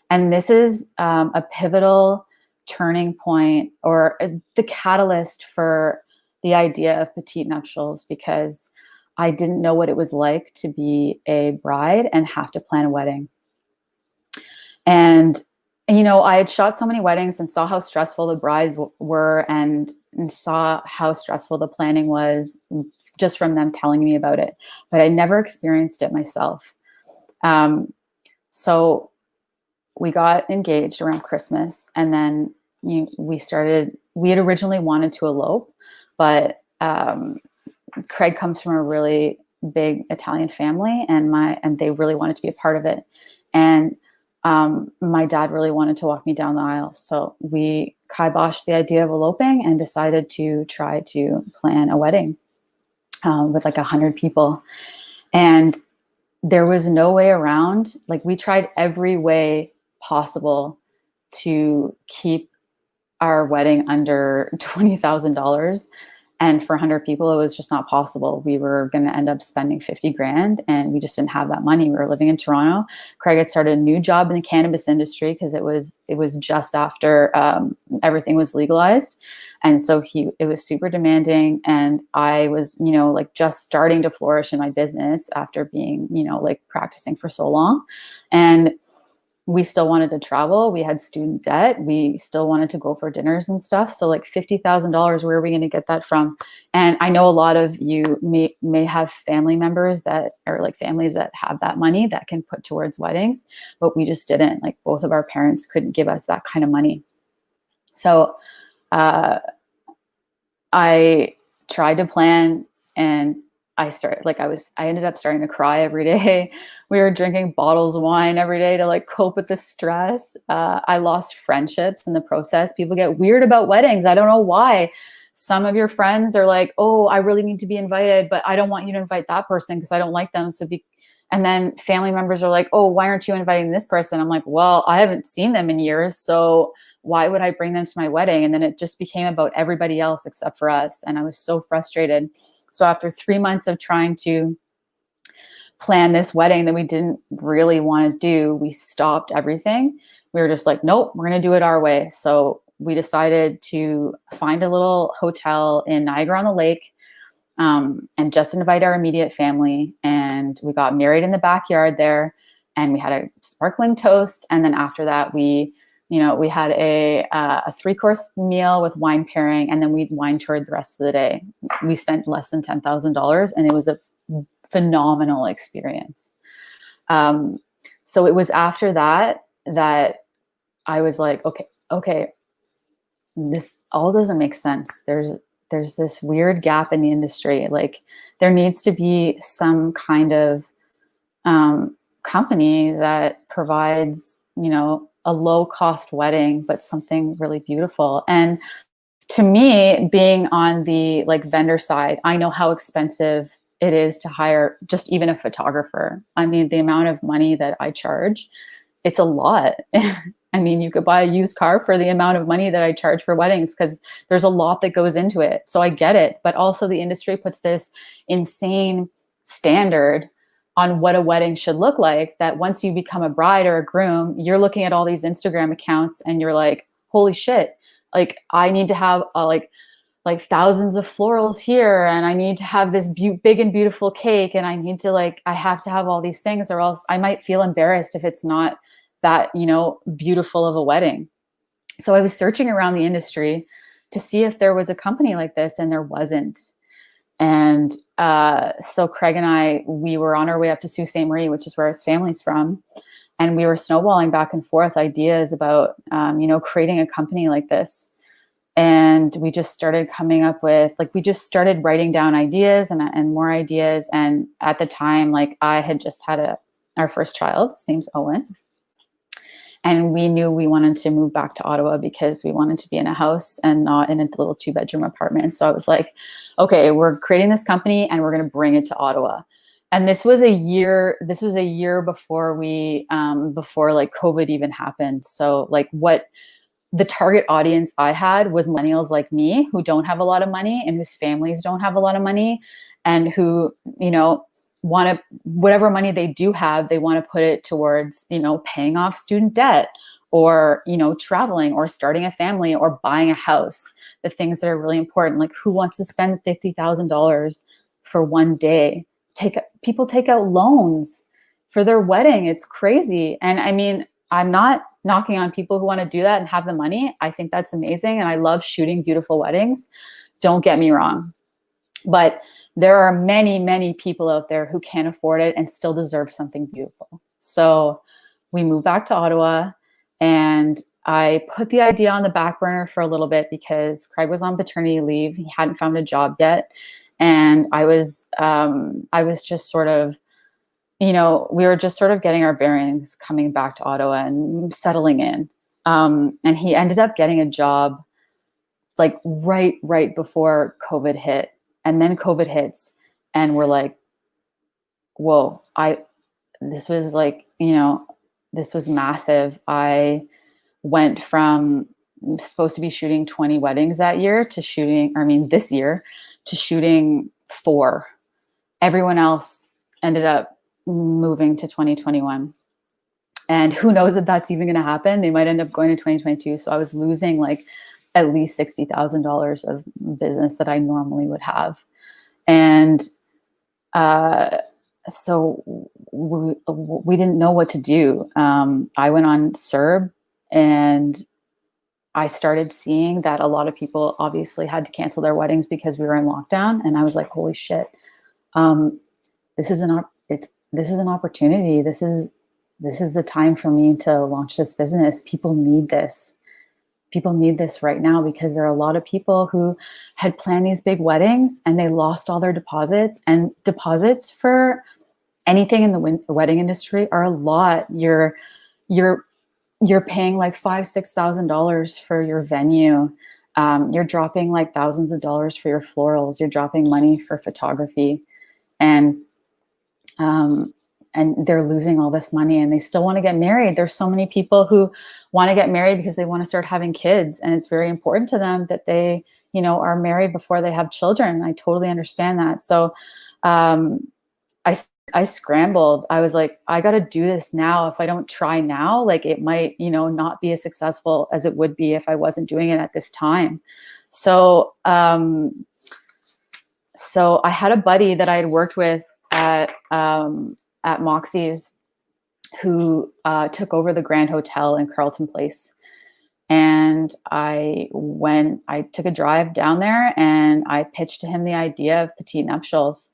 And this is a pivotal turning point, or the catalyst for the idea of petite nuptials, because I didn't know what it was like to be a bride and have to plan a wedding. And I had shot so many weddings and saw how stressful the brides were, and saw how stressful the planning was just from them telling me about it. But I never experienced it myself. So we got engaged around Christmas, and then we had originally wanted to elope, but Craig comes from a really big Italian family, and they really wanted to be a part of it. And my dad really wanted to walk me down the aisle. So we kiboshed the idea of eloping and decided to try to plan a wedding with like 100 people. And there was no way around. Like, we tried every way possible to keep our wedding under $20,000. And for 100 people, it was just not possible. We were going to end up spending 50 grand, and we just didn't have that money. We were living in Toronto. Craig had started a new job in the cannabis industry, because it was just after everything was legalized. And so it was super demanding. And I was, like just starting to flourish in my business after being, like practicing for so long. And we still wanted to travel. We had student debt. We still wanted to go for dinners and stuff. So like $50,000, where are we going to get that from? And I know a lot of you may have family members that are like families that have that money that can put towards weddings, but we just didn't. Like, both of our parents couldn't give us that kind of money. So I tried to plan, and I ended up starting to cry every day. We were drinking bottles of wine every day to like cope with the stress. I lost friendships in the process. People get weird about weddings. I don't know why. Some of your friends are like, oh, I really need to be invited, but I don't want you to invite that person because I don't like them. And then family members are like, oh, why aren't you inviting this person? I'm like, well, I haven't seen them in years, so why would I bring them to my wedding? And then it just became about everybody else except for us. And I was so frustrated. So after 3 months of trying to plan this wedding that we didn't really want to do, we stopped everything. We were just like, nope, we're going to do it our way. So we decided to find a little hotel in Niagara-on-the-Lake, and just invite our immediate family. And we got married in the backyard there, and we had a sparkling toast. And then after that, we had a 3-course meal with wine pairing, and then we wine toured the rest of the day. We spent less than $10,000, and it was a phenomenal experience. So it was after that I was like, okay, this all doesn't make sense. There's this weird gap in the industry. Like, there needs to be some kind of company that provides, a low-cost wedding, but something really beautiful. And to me, being on the vendor side, I know how expensive it is to hire just even a photographer. I mean, the amount of money that I charge, it's a lot. I mean, you could buy a used car for the amount of money that I charge for weddings, because there's a lot that goes into it. So I get it. But also the industry puts this insane standard on what a wedding should look like, that once you become a bride or a groom, you're looking at all these Instagram accounts and you're like, holy shit, like I need to have like thousands of florals here, and I need to have this big and beautiful cake, and I need to I have to have all these things, or else I might feel embarrassed if it's not that, beautiful of a wedding. So I was searching around the industry to see if there was a company like this, and there wasn't. And so Craig and I, we were on our way up to Sault Ste. Marie, which is where his family's from. And we were snowballing back and forth ideas about, creating a company like this. And we just started coming up with, we just started writing down ideas and more ideas. And at the time, I had just had our first child. His name's Owen. And we knew we wanted to move back to Ottawa because we wanted to be in a house and not in a little 2-bedroom apartment. So I was like, okay, we're creating this company and we're going to bring it to Ottawa. And this was a year before before COVID even happened. So what the target audience I had was millennials like me, who don't have a lot of money and whose families don't have a lot of money, and who, want to, whatever money they do have, they want to put it towards, paying off student debt, or, traveling, or starting a family, or buying a house, the things that are really important. Who wants to spend $50,000 for one day? People take out loans for their wedding. It's crazy. And I mean, I'm not knocking on people who want to do that and have the money. I think that's amazing. And I love shooting beautiful weddings. Don't get me wrong. But there are many, many people out there who can't afford it and still deserve something beautiful. So we moved back to Ottawa, and I put the idea on the back burner for a little bit because Craig was on paternity leave. He hadn't found a job yet. And I was just sort of, we were just sort of getting our bearings, coming back to Ottawa and settling in. And he ended up getting a job right before COVID hit. And then COVID hits, and we're like, whoa, this was this was massive. I went from supposed to be shooting 20 weddings that year to this year to shooting 4. Everyone else ended up moving to 2021. And who knows if that's even going to happen. They might end up going to 2022. So I was losing at least $60,000 of business that I normally would have. And so we didn't know what to do. I went on CERB, and I started seeing that a lot of people obviously had to cancel their weddings because we were in lockdown. And I was like, holy shit, this is an opportunity. This is the time for me to launch this business. People need this. People need this right now, because there are a lot of people who had planned these big weddings and they lost all their deposits, and deposits for anything in the wedding industry are a lot. You're paying $5,000-$6,000 for your venue. You're dropping thousands of dollars for your florals. You're dropping money for photography, and they're losing all this money, and they still want to get married. There's so many people who want to get married because they want to start having kids, and it's very important to them that they, are married before they have children. I totally understand that. So I scrambled. I was like, I got to do this now. If I don't try now, it might, not be as successful as it would be if I wasn't doing it at this time. So so I had a buddy that I had worked with at Moxie's, who took over the Grand Hotel in Carleton Place. And I took a drive down there, and I pitched to him the idea of petite nuptials,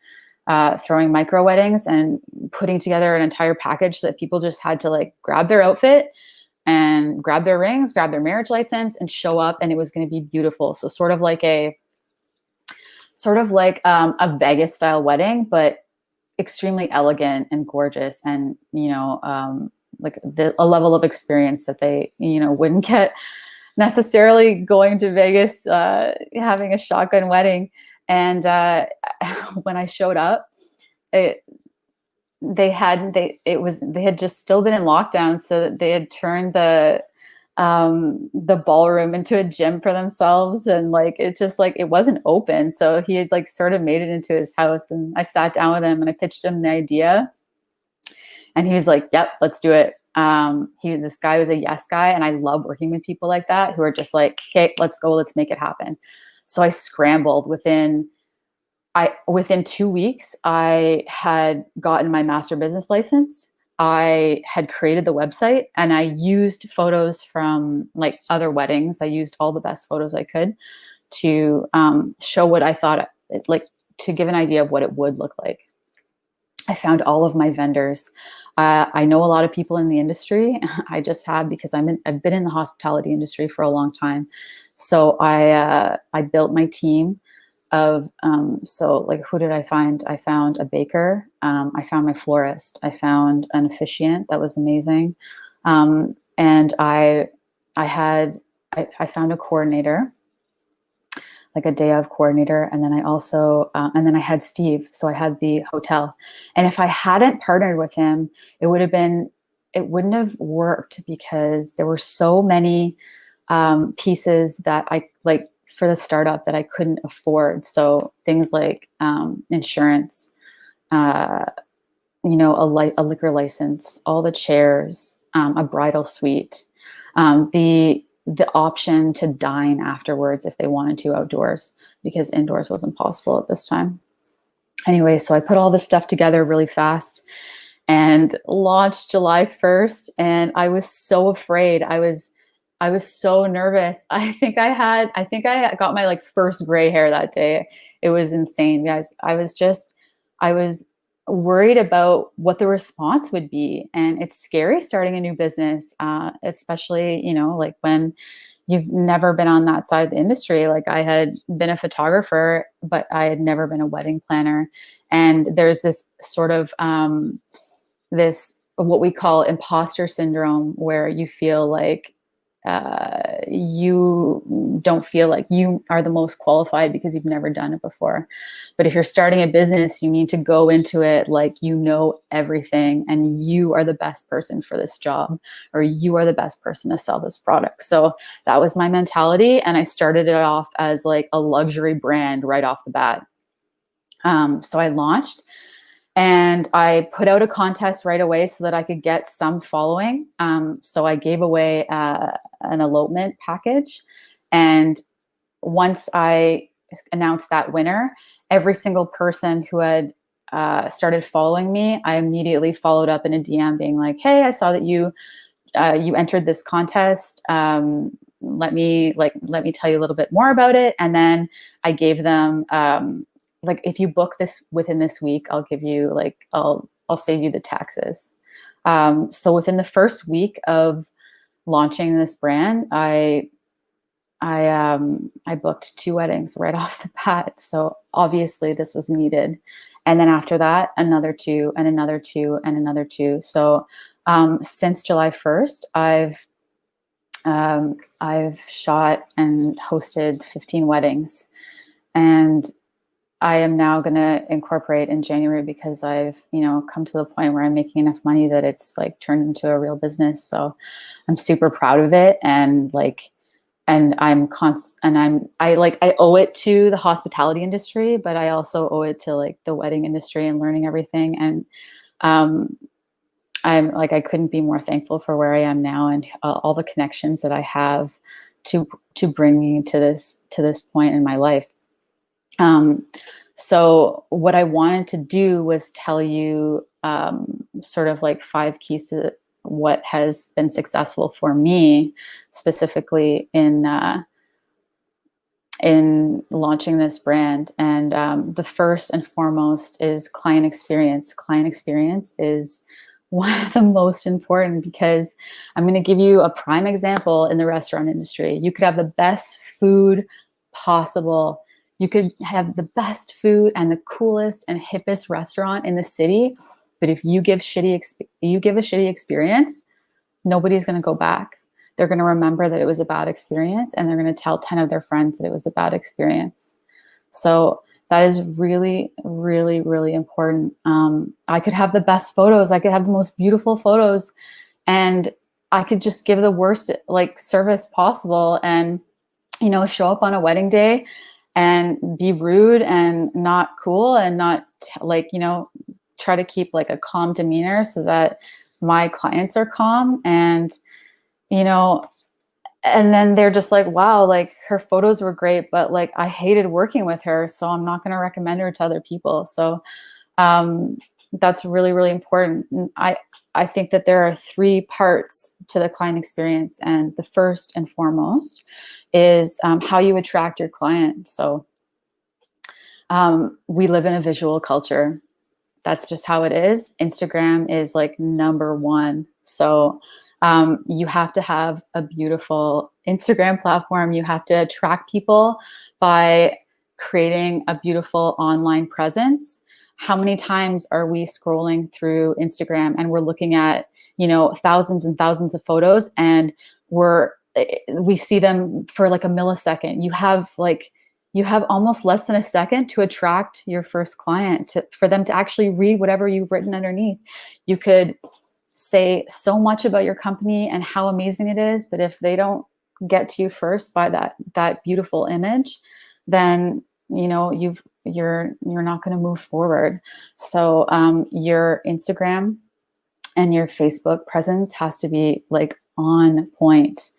throwing micro weddings and putting together an entire package so that people just had to grab their outfit and grab their rings, grab their marriage license, and show up, and it was going to be beautiful. So sort of like a Vegas style wedding, but extremely elegant and gorgeous, and a level of experience that they wouldn't get necessarily going to Vegas, having a shotgun wedding. And when I showed up, they had just still been in lockdown, so that they had turned the the ballroom into a gym for themselves, and like it just like it wasn't open. So he had like sort of made it into his house, and I sat down with him and I pitched him the idea, and he was like, "Yep, let's do it." This guy was a yes guy, and I love working with people like that who are just like, "Okay, let's go, let's make it happen." So I scrambled within 2 weeks. I had gotten my master business license. I had created the website, and I used photos from like other weddings. I used all the best photos I could to show what I thought to give an idea of what it would look like. I found all of my vendors. I know a lot of people in the industry. I just have, because I've been in the hospitality industry for a long time. So I built my team of, so like, who did I find? I found a baker. I found my florist. I found an officiant. That was amazing. And I found a coordinator, like a day of coordinator. And then I also, and then I had Steve. So I had the hotel. And if I hadn't partnered with him, it wouldn't have worked, because there were so many pieces that I like for the startup that I couldn't afford. So things like insurance, a liquor license, all the chairs, a bridal suite, the option to dine afterwards if they wanted to outdoors, because indoors wasn't possible at this time. Anyway, so I put all this stuff together really fast and launched July 1st. And I was so afraid. I was so nervous. I think I got my like first gray hair that day. It was insane, guys. I was worried about what the response would be. And it's scary starting a new business, especially, like when you've never been on that side of the industry. Like I had been a photographer, but I had never been a wedding planner. And there's this sort of, this, what we call imposter syndrome, where you feel like, you don't feel like you are the most qualified because you've never done it before. But if you're starting a business, you need to go into it like you know everything, and you are the best person for this job, or you are the best person to sell this product. So that was my mentality, and I started it off as like a luxury brand right off the bat. So I launched, and I put out a contest right away so that I could get some following. So I gave away an elopement package. And once I announced that winner, every single person who had started following me, I immediately followed up in a DM being like, "Hey, I saw that you entered this contest. Let me tell you a little bit more about it." And then I gave them, like, if you book this within this week, I'll give you like, I'll save you the taxes. So within the first week of launching this brand, I booked 2 weddings right off the bat. So obviously this was needed. And then after that, another 2 and another 2 and another 2. So since July 1st, I've shot and hosted 15 weddings, and I am now going to incorporate in January, because I've, come to the point where I'm making enough money that it's like turned into a real business. So I'm super proud of it. And like, and I owe it to the hospitality industry, but I also owe it to like the wedding industry and learning everything. And I'm like, I couldn't be more thankful for where I am now, and all the connections that I have to bring me to this point in my life. So what I wanted to do was tell you sort of like 5 keys to what has been successful for me, specifically in launching this brand. And the first and foremost is client experience. Client experience is one of the most important, because I'm going to give you a prime example in the restaurant industry. You could have the best food possible. You could have the best food and the coolest and hippest restaurant in the city, but if you give a shitty experience, nobody's going to go back. They're going to remember that it was a bad experience, and they're going to tell 10 of their friends that it was a bad experience. So that is really, really, really important. I could have the best photos. I could have the most beautiful photos, and I could just give the worst like service possible and, you know, show up on a wedding day and be rude and not cool and not like, you know, try to keep like a calm demeanor so that my clients are calm. And, you know, and then they're just like, wow, like her photos were great, but like I hated working with her, so I'm not going to recommend her to other people. So that's really, really important. And I think that there are 3 parts to the client experience. And the first and foremost is how you attract your client. So we live in a visual culture. That's just how it is. Instagram is like number 1. So you have to have a beautiful Instagram platform. You have to attract people by creating a beautiful online presence. How many times are we scrolling through Instagram and we're looking at, you know, thousands and thousands of photos, and we see them for like a millisecond. You have almost less than a second to attract your first client, for them to actually read whatever you've written underneath. You could say so much about your company and how amazing it is, but if they don't get to you first by that beautiful image, then, you know, you're not going to move forward. So your Instagram and your Facebook presence has to be like on point.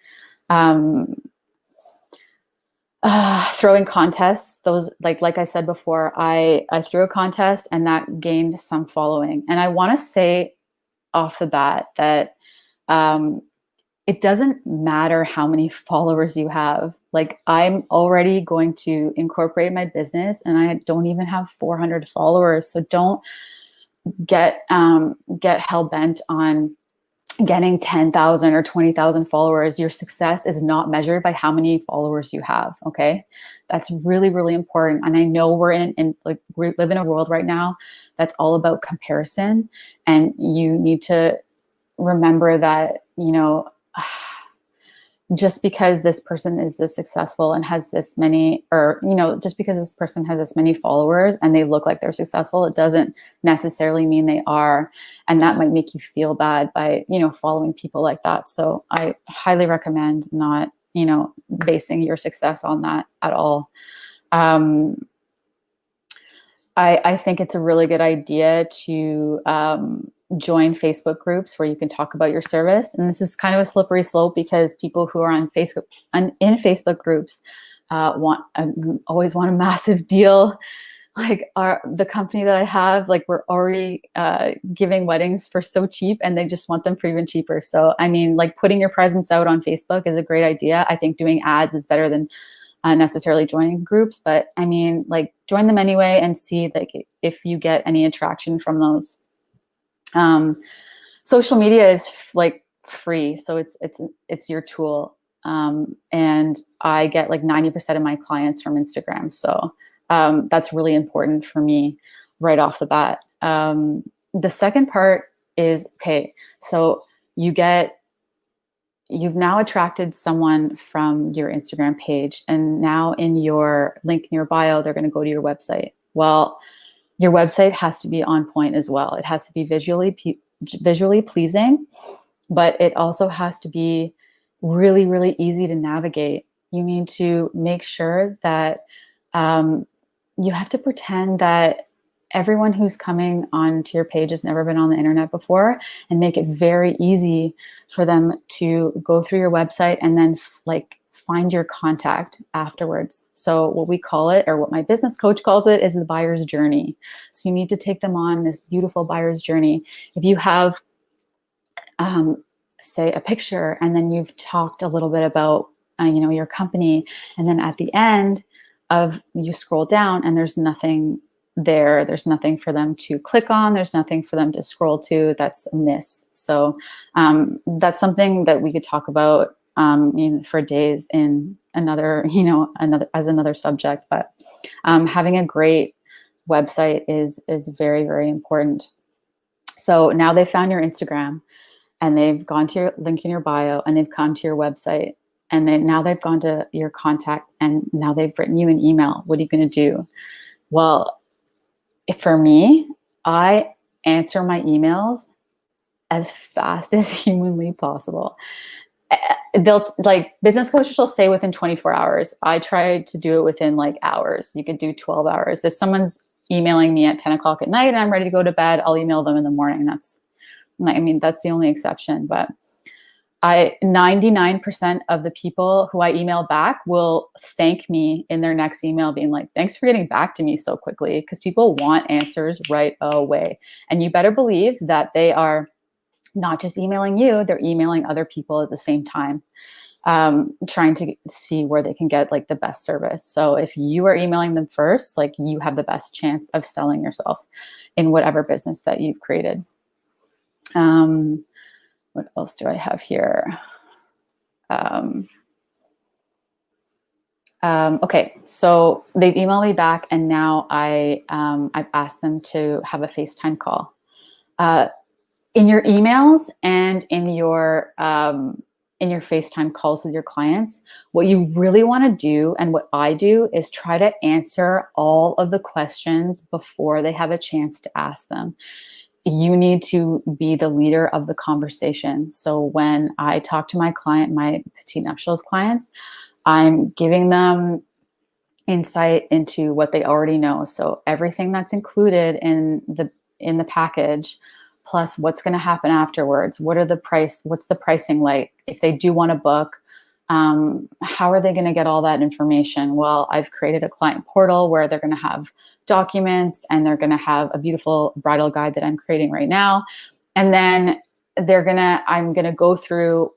Throwing contests, those like I said before, I threw a contest and that gained some following. And I want to say off the bat that it doesn't matter how many followers you have. Like, I'm already going to incorporate my business and I don't even have 400 followers. So don't get hell bent on getting 10,000 or 20,000 followers. Your success is not measured by how many followers you have. Okay. That's really, really important. And I know we live in a world right now that's all about comparison, and you need to remember that, you know, just because this person is this successful and has this many, or, you know, just because this person has this many followers and they look like they're successful, it doesn't necessarily mean they are. And that might make you feel bad by, you know, following people like that. So I highly recommend not, you know, basing your success on that at all. I think it's a really good idea to join Facebook groups where you can talk about your service. And this is kind of a slippery slope because people who are on Facebook in Facebook groups always want a massive deal. Like the company that I have, like, we're already giving weddings for so cheap, and they just want them for even cheaper. So, I mean, like, putting your presence out on Facebook is a great idea. I think doing ads is better than necessarily joining groups, but I mean, like, join them anyway and see like if you get any attraction from those. Social media is like free, so it's your tool, and I get like 90% of my clients from Instagram. So that's really important for me right off the bat. The second part is, okay, so you've now attracted someone from your Instagram page, and now in your link in your bio, they're going to go to your website. Well, your website has to be on point as well. It has to be visually pleasing, but it also has to be really, really easy to navigate. You need to make sure that you have to pretend that everyone who's coming onto your page has never been on the internet before, and make it very easy for them to go through your website and then like find your contact afterwards. So what we call it, or what my business coach calls it, is the buyer's journey. So you need to take them on this beautiful buyer's journey. If you have, say, a picture, and then you've talked a little bit about, you know, your company, and then at the end you scroll down and there's nothing there. There's nothing for them to click on. There's nothing for them to scroll to. That's a miss. So that's something that we could talk about for days in another subject. But having a great website is very, very important. So now they've found your Instagram, and they've gone to your link in your bio, and they've come to your website, and now they've gone to your contact, and now they've written you an email. What are you going to do? Well, for me, I answer my emails as fast as humanly possible. They'll like business coaches will say within 24 hours. I try to do it within like hours. You could do 12 hours. If someone's emailing me at 10 o'clock at night and I'm ready to go to bed, I'll email them in the morning. That's the only exception. But 99% of the people who I email back will thank me in their next email being like, thanks for getting back to me so quickly, because people want answers right away. And you better believe that they are not just emailing you, they're emailing other people at the same time, trying to see where they can get like the best service. So if you are emailing them first, like you have the best chance of selling yourself in whatever business that you've created. What else do I have here? Okay, so they've emailed me back, and now I've asked them to have a FaceTime call. In your emails and in your FaceTime calls with your clients, what you really want to do, and what I do, is try to answer all of the questions before they have a chance to ask them. You need to be the leader of the conversation. So when I talk to my client, my Petite Nuptials clients, I'm giving them insight into what they already know. So everything that's included in the package, plus what's going to happen afterwards. What's the pricing like? If they do want to book, how are they going to get all that information? Well, I've created a client portal where they're going to have documents, and they're going to have a beautiful bridal guide that I'm creating right now. And then I'm going to go through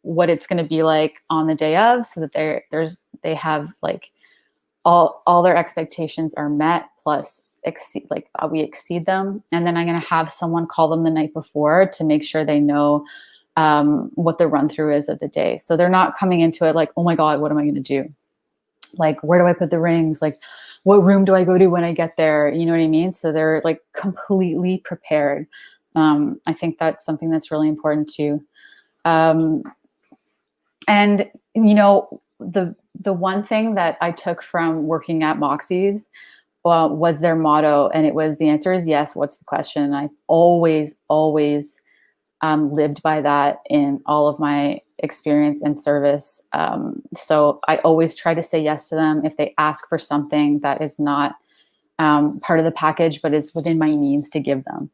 what it's going to be like on the day of, so that they have like all their expectations are met, plus we exceed them. And then I'm going to have someone call them the night before to make sure they know what the run through is of the day. So they're not coming into it like, oh my God, what am I going to do? Like, where do I put the rings? Like, what room do I go to when I get there? You know what I mean? So they're like completely prepared. I think that's something that's really important too. And you know, the one thing that I took from working at Moxie's was their motto, and it was, the answer is yes, what's the question? And I always lived by that in all of my experience and service. So I always try to say yes to them if they ask for something that is not part of the package, but is within my means to give them.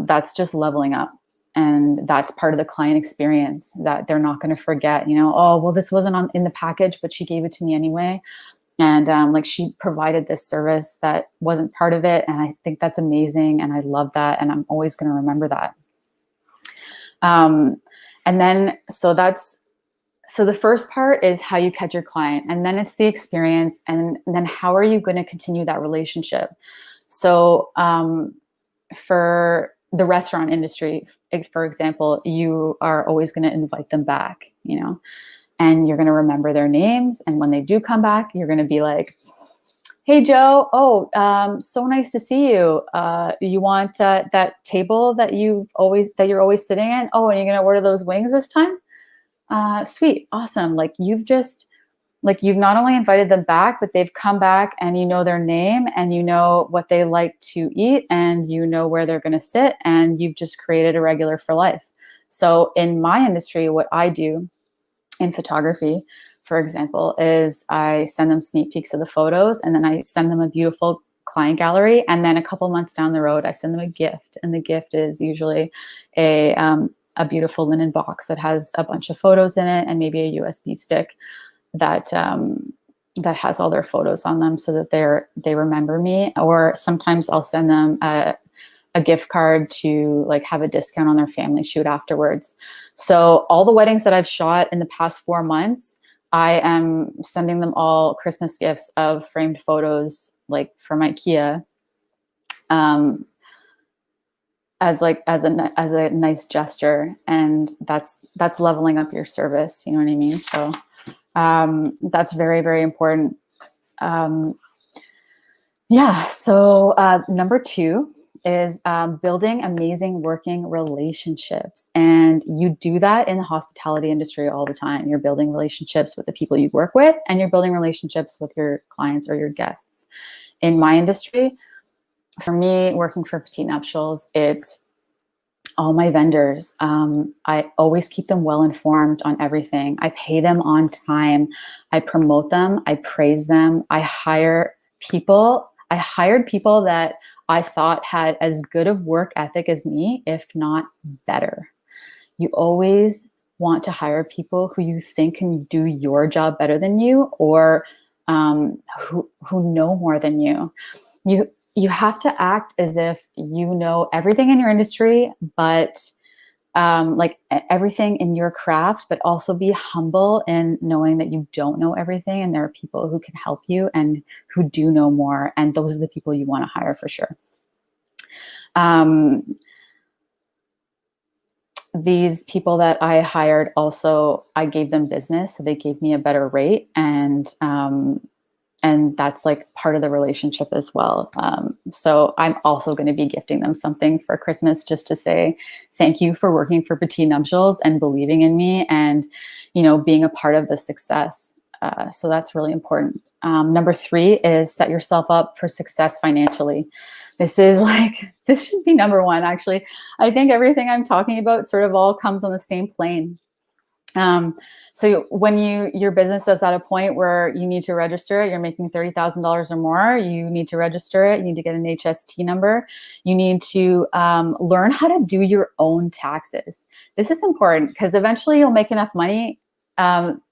That's just leveling up. And that's part of the client experience that they're not going to forget, you know, oh, well, this wasn't in the package, but she gave it to me anyway. And like, she provided this service that wasn't part of it. And I think that's amazing. And I love that. And I'm always going to remember that. And then, so the first part is how you catch your client, and then it's the experience, and then how are you going to continue that relationship? So, for the restaurant industry, for example, you are always going to invite them back, you know, and you're going to remember their names. And when they do come back, you're going to be like, hey, Joe, so nice to see you. You want that table that you're always sitting in? Oh, and you're going to order those wings this time? Sweet. Awesome. Like, you've not only invited them back, but they've come back, and you know their name, and you know what they like to eat, and you know where they're going to sit, and you've just created a regular for life. So in my industry, what I do in photography, for example, is I send them sneak peeks of the photos, and then I send them a beautiful client gallery. And then a couple months down the road, I send them a gift. And the gift is usually a beautiful linen box that has a bunch of photos in it, and maybe a USB stick that has all their photos on them, so that they remember me. Or sometimes I'll send them a gift card to like have a discount on their family shoot afterwards. So all the weddings that I've shot in the past 4 months, I am sending them all Christmas gifts of framed photos, like from IKEA, as a nice gesture. And that's leveling up your service. You know what I mean? So that's very, very important. Yeah. So number 2 is building amazing working relationships. And you do that in the hospitality industry all the time. You're building relationships with the people you work with, and you're building relationships with your clients or your guests. In my industry, for me, working for Petite Nuptials, it's all my vendors. I always keep them well informed on everything. I pay them on time. I promote them. I praise them. I hire people. I hired people that I thought had as good of work ethic as me, if not better. You always want to hire people who you think can do your job better than you, or who know more than you. You have to act as if you know everything in your industry, but like everything in your craft, but also be humble in knowing that you don't know everything, and there are people who can help you and who do know more, and those are the people you want to hire for sure. These people that I hired also, I gave them business, so they gave me a better rate, and that's like part of the relationship as well. So I'm also going to be gifting them something for Christmas, just to say thank you for working for Petit Nuptials and believing in me, and being a part of the success. So that's really important. Number 3 is set yourself up for success financially. This should be number 1, actually. I think everything I'm talking about sort of all comes on the same plane. So when your business is at a point where you need to register it, you're making $30,000 or more, you need to register it, you need to get an HST number, you need to learn how to do your own taxes. This is important because eventually you'll make enough money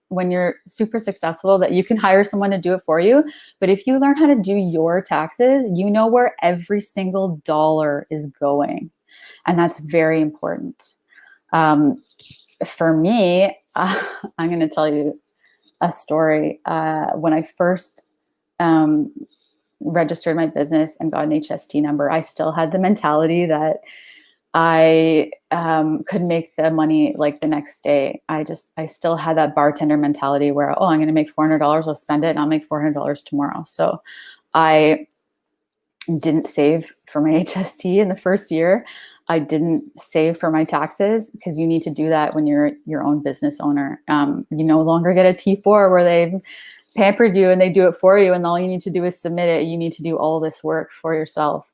when you're super successful that you can hire someone to do it for you. But if you learn how to do your taxes, you know where every single dollar is going. And that's very important. For me, I'm going to tell you a story. When I first registered my business and got an HST number, I still had the mentality that I could make the money like the next day. I still had that bartender mentality where, I'm going to make $400, I'll spend it, and I'll make $400 tomorrow. So I didn't save for my HST in the first year. I didn't save for my taxes, because you need to do that when you're your own business owner. You no longer get a T4 where they've pampered you and they do it for you, and all you need to do is submit it. You need to do all this work for yourself.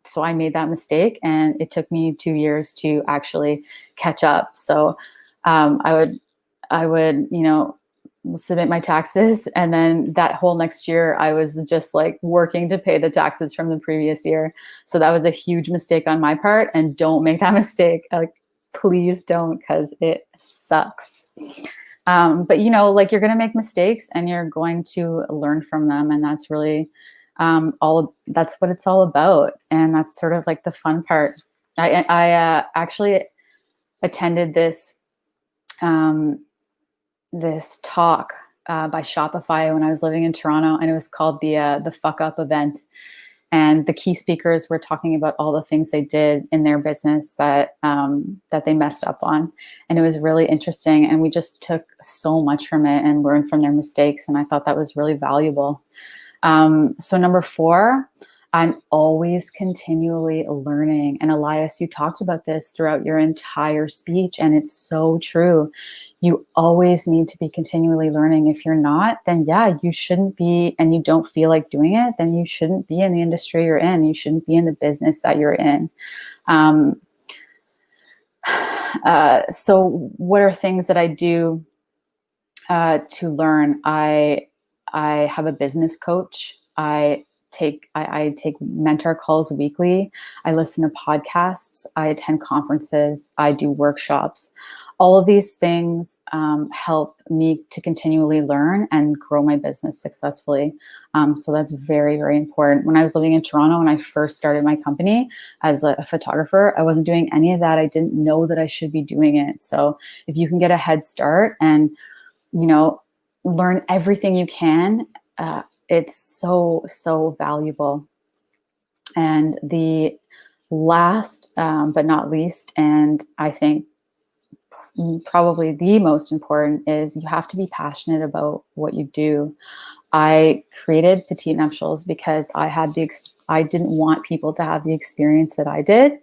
So I made that mistake, and it took me 2 years to actually catch up. So I would submit my taxes, and then that whole next year I was just like working to pay the taxes from the previous year. So that was a huge mistake on my part, and don't make that mistake. Like, please don't, because it sucks. But you're going to make mistakes, and you're going to learn from them, and that's really that's what it's all about. And that's sort of like the fun part. I actually attended this talk by Shopify when I was living in Toronto, and it was called the Fuck Up event. And the key speakers were talking about all the things they did in their business that they messed up on. And it was really interesting. And we just took so much from it and learned from their mistakes. And I thought that was really valuable. So number 4, I'm always continually learning. And Elias, you talked about this throughout your entire speech, and it's so true. You always need to be continually learning. If you're not, then you shouldn't be, and you don't feel like doing it, then you shouldn't be in the industry you're in. You shouldn't be in the business that you're in. So what are things that I do to learn? I have a business coach. I take mentor calls weekly. I listen to podcasts. I attend conferences. I do workshops. All of these things help me to continually learn and grow my business successfully. So that's very, very important. When I was living in Toronto, when I first started my company as a photographer, I wasn't doing any of that. I didn't know that I should be doing it. So if you can get a head start and, learn everything you can, it's so, so valuable. And the last, but not least, and I think probably the most important, is you have to be passionate about what you do. I created Petit Nuptials because I didn't want people to have the experience that I did.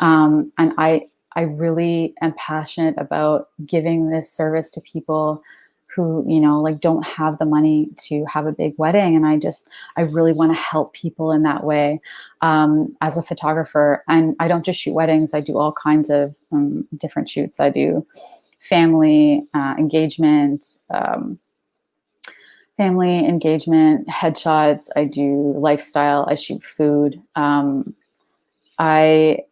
And I really am passionate about giving this service to people who, you know, like don't have the money to have a big wedding. And I really want to help people in that way. As a photographer, and I don't just shoot weddings, I do all kinds of different shoots. I do family engagement, headshots. I do lifestyle. I shoot food. I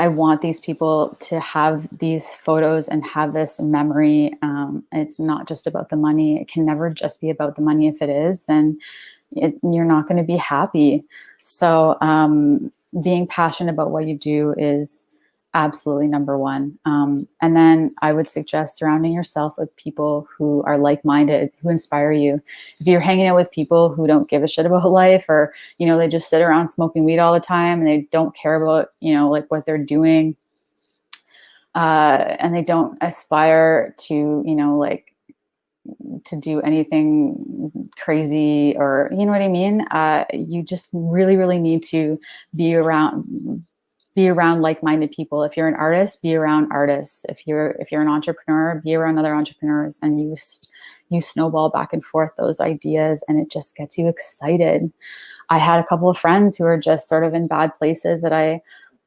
want these people to have these photos and have this memory. It's not just about the money. It can never just be about the money. If it is, then you're not going to be happy. So being passionate about what you do is absolutely number one. And then I would suggest surrounding yourself with people who are like-minded, who inspire you. If you're hanging out with people who don't give a shit about life, or, you know, they just sit around smoking weed all the time and they don't care about, you know, like what they're doing, and they don't aspire to, you know, like to do anything crazy, or, you know what I mean? You just really, really need to be around like-minded people. If you're an artist, be around artists. If you're an entrepreneur, be around other entrepreneurs, and you snowball back and forth those ideas, and it just gets you excited. I had a couple of friends who were just sort of in bad places that I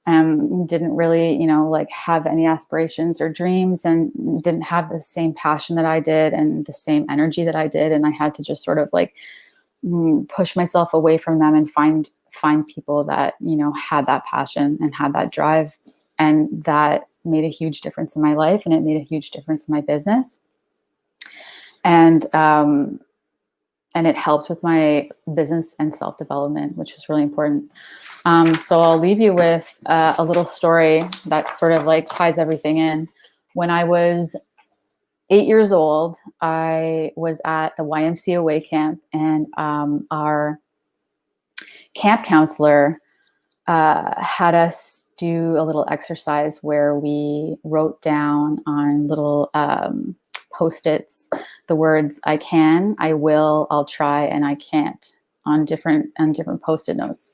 didn't really, you know, like have any aspirations or dreams, and didn't have the same passion that I did and the same energy that I did. And I had to just sort of like push myself away from them and find people that, you know, had that passion and had that drive. And that made a huge difference in my life, and it made a huge difference in my business. And it helped with my business and self-development, which was really important. So I'll leave you with a little story that sort of like ties everything in. When I was 8 years old, I was at the YMCA away camp, and our camp counselor had us do a little exercise where we wrote down on little Post-its the words "I can," "I will," "I'll try," and "I can't" on different Post-it notes.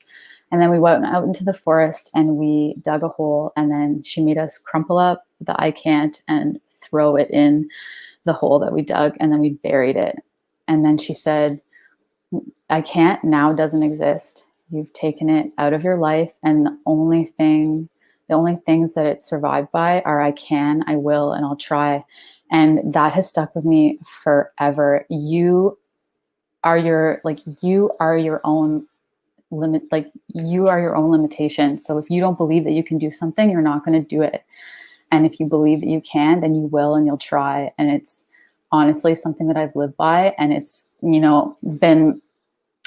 And then we went out into the forest and we dug a hole, and then she made us crumple up the "I can't" and throw it in the hole that we dug, and then we buried it. And then she said, "I can't now doesn't exist. You've taken it out of your life, and the only things that it survived by are I can, I will, and I'll try." And that has stuck with me forever. You are your own limit. Like, you are your own limitation. So if you don't believe that you can do something, you're not going to do it. And if you believe that you can, then you will, and you'll try. And it's honestly something that I've lived by, and it's, you know, been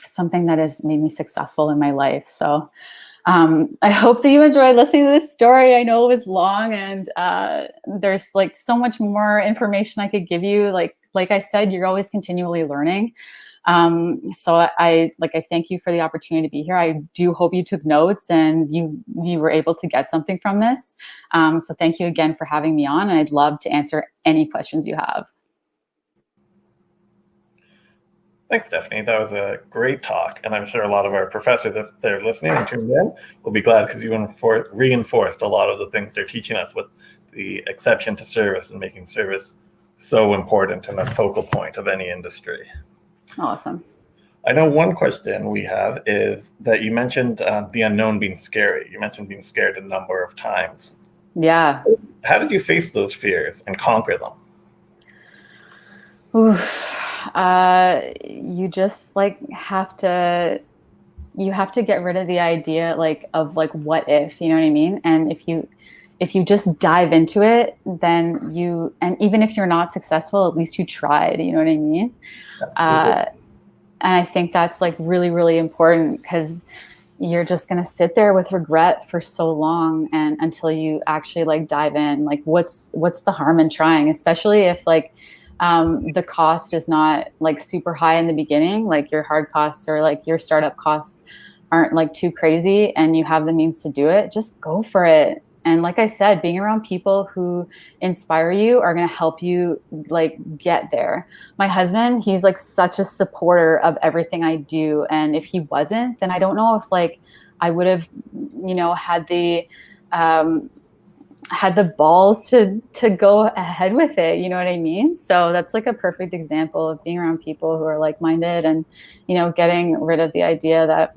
something that has made me successful in my life. So I hope that you enjoyed listening to this story. I know it was long, and there's like so much more information I could give you. Like I said, you're always continually learning. So I thank you for the opportunity to be here. I do hope you took notes and you were able to get something from this. So thank you again for having me on, and I'd love to answer any questions you have. Thanks, Stephanie. That was a great talk, and I'm sure a lot of our professors, if they're listening and tuned in, will be glad, because you reinforced a lot of the things they're teaching us with the exception to service and making service so important and a focal point of any industry. Awesome. I know one question we have is that you mentioned the unknown being scary. You mentioned being scared a number of times. Yeah. How did you face those fears and conquer them? Oof. You just have to get rid of the idea of what if, you know what I mean? And if you just dive into it, then and even if you're not successful, at least you tried, you know what I mean? And I think that's really, really important, because you're just going to sit there with regret for so long, and until you actually dive in, what's the harm in trying, especially if the cost is not super high in the beginning, your hard costs or your startup costs aren't too crazy, and you have the means to do it, just go for it. And like I said, being around people who inspire you are going to help you get there. My husband, he's such a supporter of everything I do. And if he wasn't, then I don't know if I would have, had the had the balls to go ahead with it. You know what I mean? So that's like a perfect example of being around people who are like-minded, and, you know, getting rid of the idea that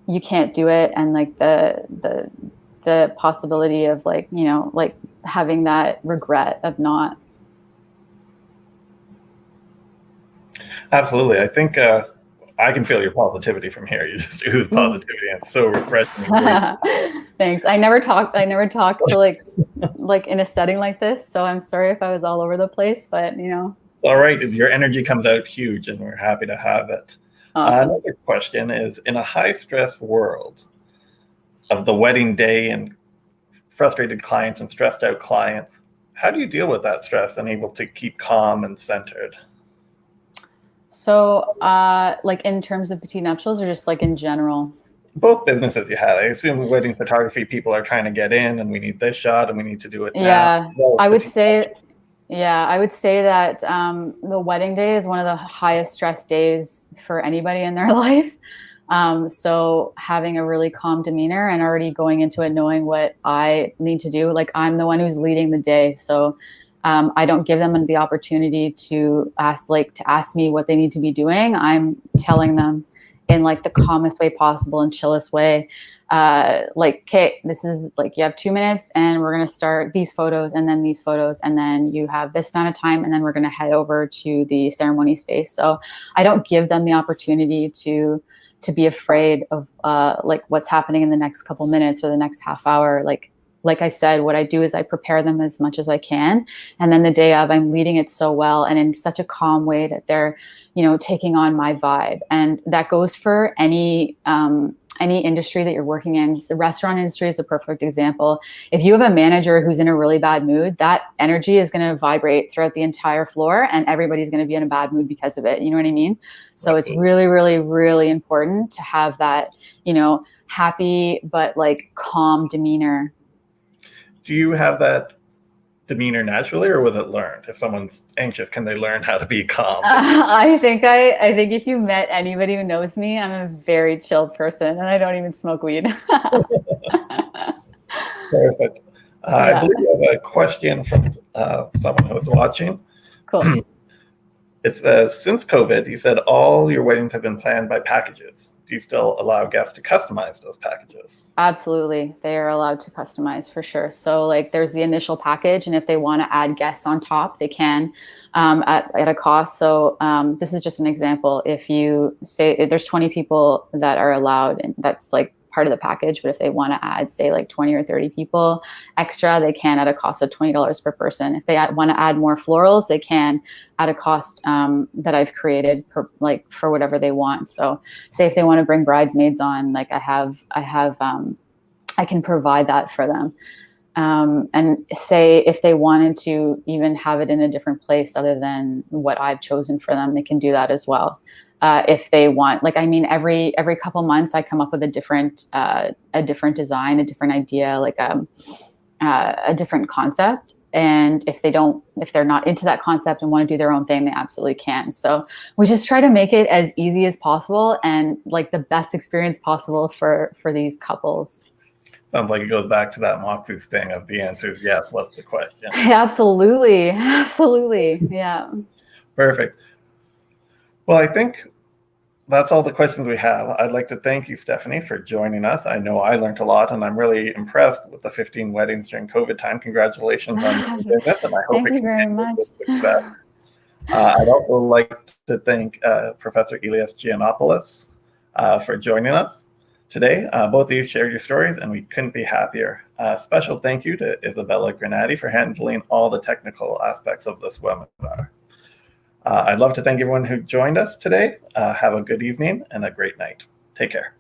you can't do it, and like the possibility of, like, you know, like having that regret of not. Absolutely. I think I can feel your positivity from here. You just ooze positivity, and it's so refreshing. And great. Thanks. I never talked to like in a setting like this, so I'm sorry if I was all over the place, but, you know. All right, your energy comes out huge, and we're happy to have it. Awesome. Another question is, in a high-stress world of the wedding day and frustrated clients and stressed out clients, how do you deal with that stress and able to keep calm and centered? So, like in terms of petite nuptials, or just like in general? Both businesses you had. I assume wedding photography people are trying to get in, and we need this shot, and we need to do it now. Yeah, Well, I would say that the wedding day is one of the highest stress days for anybody in their life. So having a really calm demeanor and already going into it knowing what I need to do, like I'm the one who's leading the day, so I don't give them the opportunity to ask me what they need to be doing. I'm telling them in like the calmest way possible and chillest way. Like, okay, this is like, you have 2 minutes and we're going to start these photos and then these photos. And then you have this amount of time and then we're going to head over to the ceremony space. So I don't give them the opportunity to be afraid of like what's happening in the next couple minutes or the next half hour. Like I said, what I do is I prepare them as much as I can. And then the day of, I'm leading it so well and in such a calm way that they're, you know, taking on my vibe. And that goes for any industry that you're working in. The restaurant industry is a perfect example. If you have a manager who's in a really bad mood, that energy is going to vibrate throughout the entire floor and everybody's going to be in a bad mood because of it. You know what I mean? So it's really, really, really important to have that, you know, happy, but like calm demeanor. Do you have that demeanor naturally, or was it learned? If someone's anxious, can they learn how to be calm? I think if you met anybody who knows me, I'm a very chilled person and I don't even smoke weed. Perfect. I believe we have a question from someone who is watching. Cool. It says, since COVID, you said all your weddings have been planned by packages. Do you still allow guests to customize those packages? Absolutely. They are allowed to customize for sure. So like there's the initial package, and if they want to add guests on top, they can at a cost. So this is just an example. If you say there's 20 people that are allowed, and that's like part of the package, but if they want to add, say, like 20 or 30 people extra, they can at a cost of $20 per person. If they want to add more florals, they can at a cost that I've created for whatever they want. So say if they want to bring bridesmaids on, like I can provide that for them. And say if they wanted to even have it in a different place other than what I've chosen for them, they can do that as well. If they want, like, I mean, every couple months I come up with a different design, a different idea, like a different concept. And if they're not into that concept and want to do their own thing, they absolutely can. So we just try to make it as easy as possible and like the best experience possible for these couples. Sounds like it goes back to that Moxie's thing of the answer is yes, what's the question? Absolutely. Yeah. Perfect. Well, I think that's all the questions we have. I'd like to thank you, Stephanie, for joining us. I know I learned a lot, and I'm really impressed with the 15 weddings during COVID time. Congratulations on your business, and I hope Thank you very much. Success. I'd also like to thank Professor Elias Giannakopoulos for joining us today. Both of you shared your stories, and we couldn't be happier. Special thank you to Isabella Granati for handling all the technical aspects of this webinar. I'd love to thank everyone who joined us today. Have a good evening and a great night. Take care.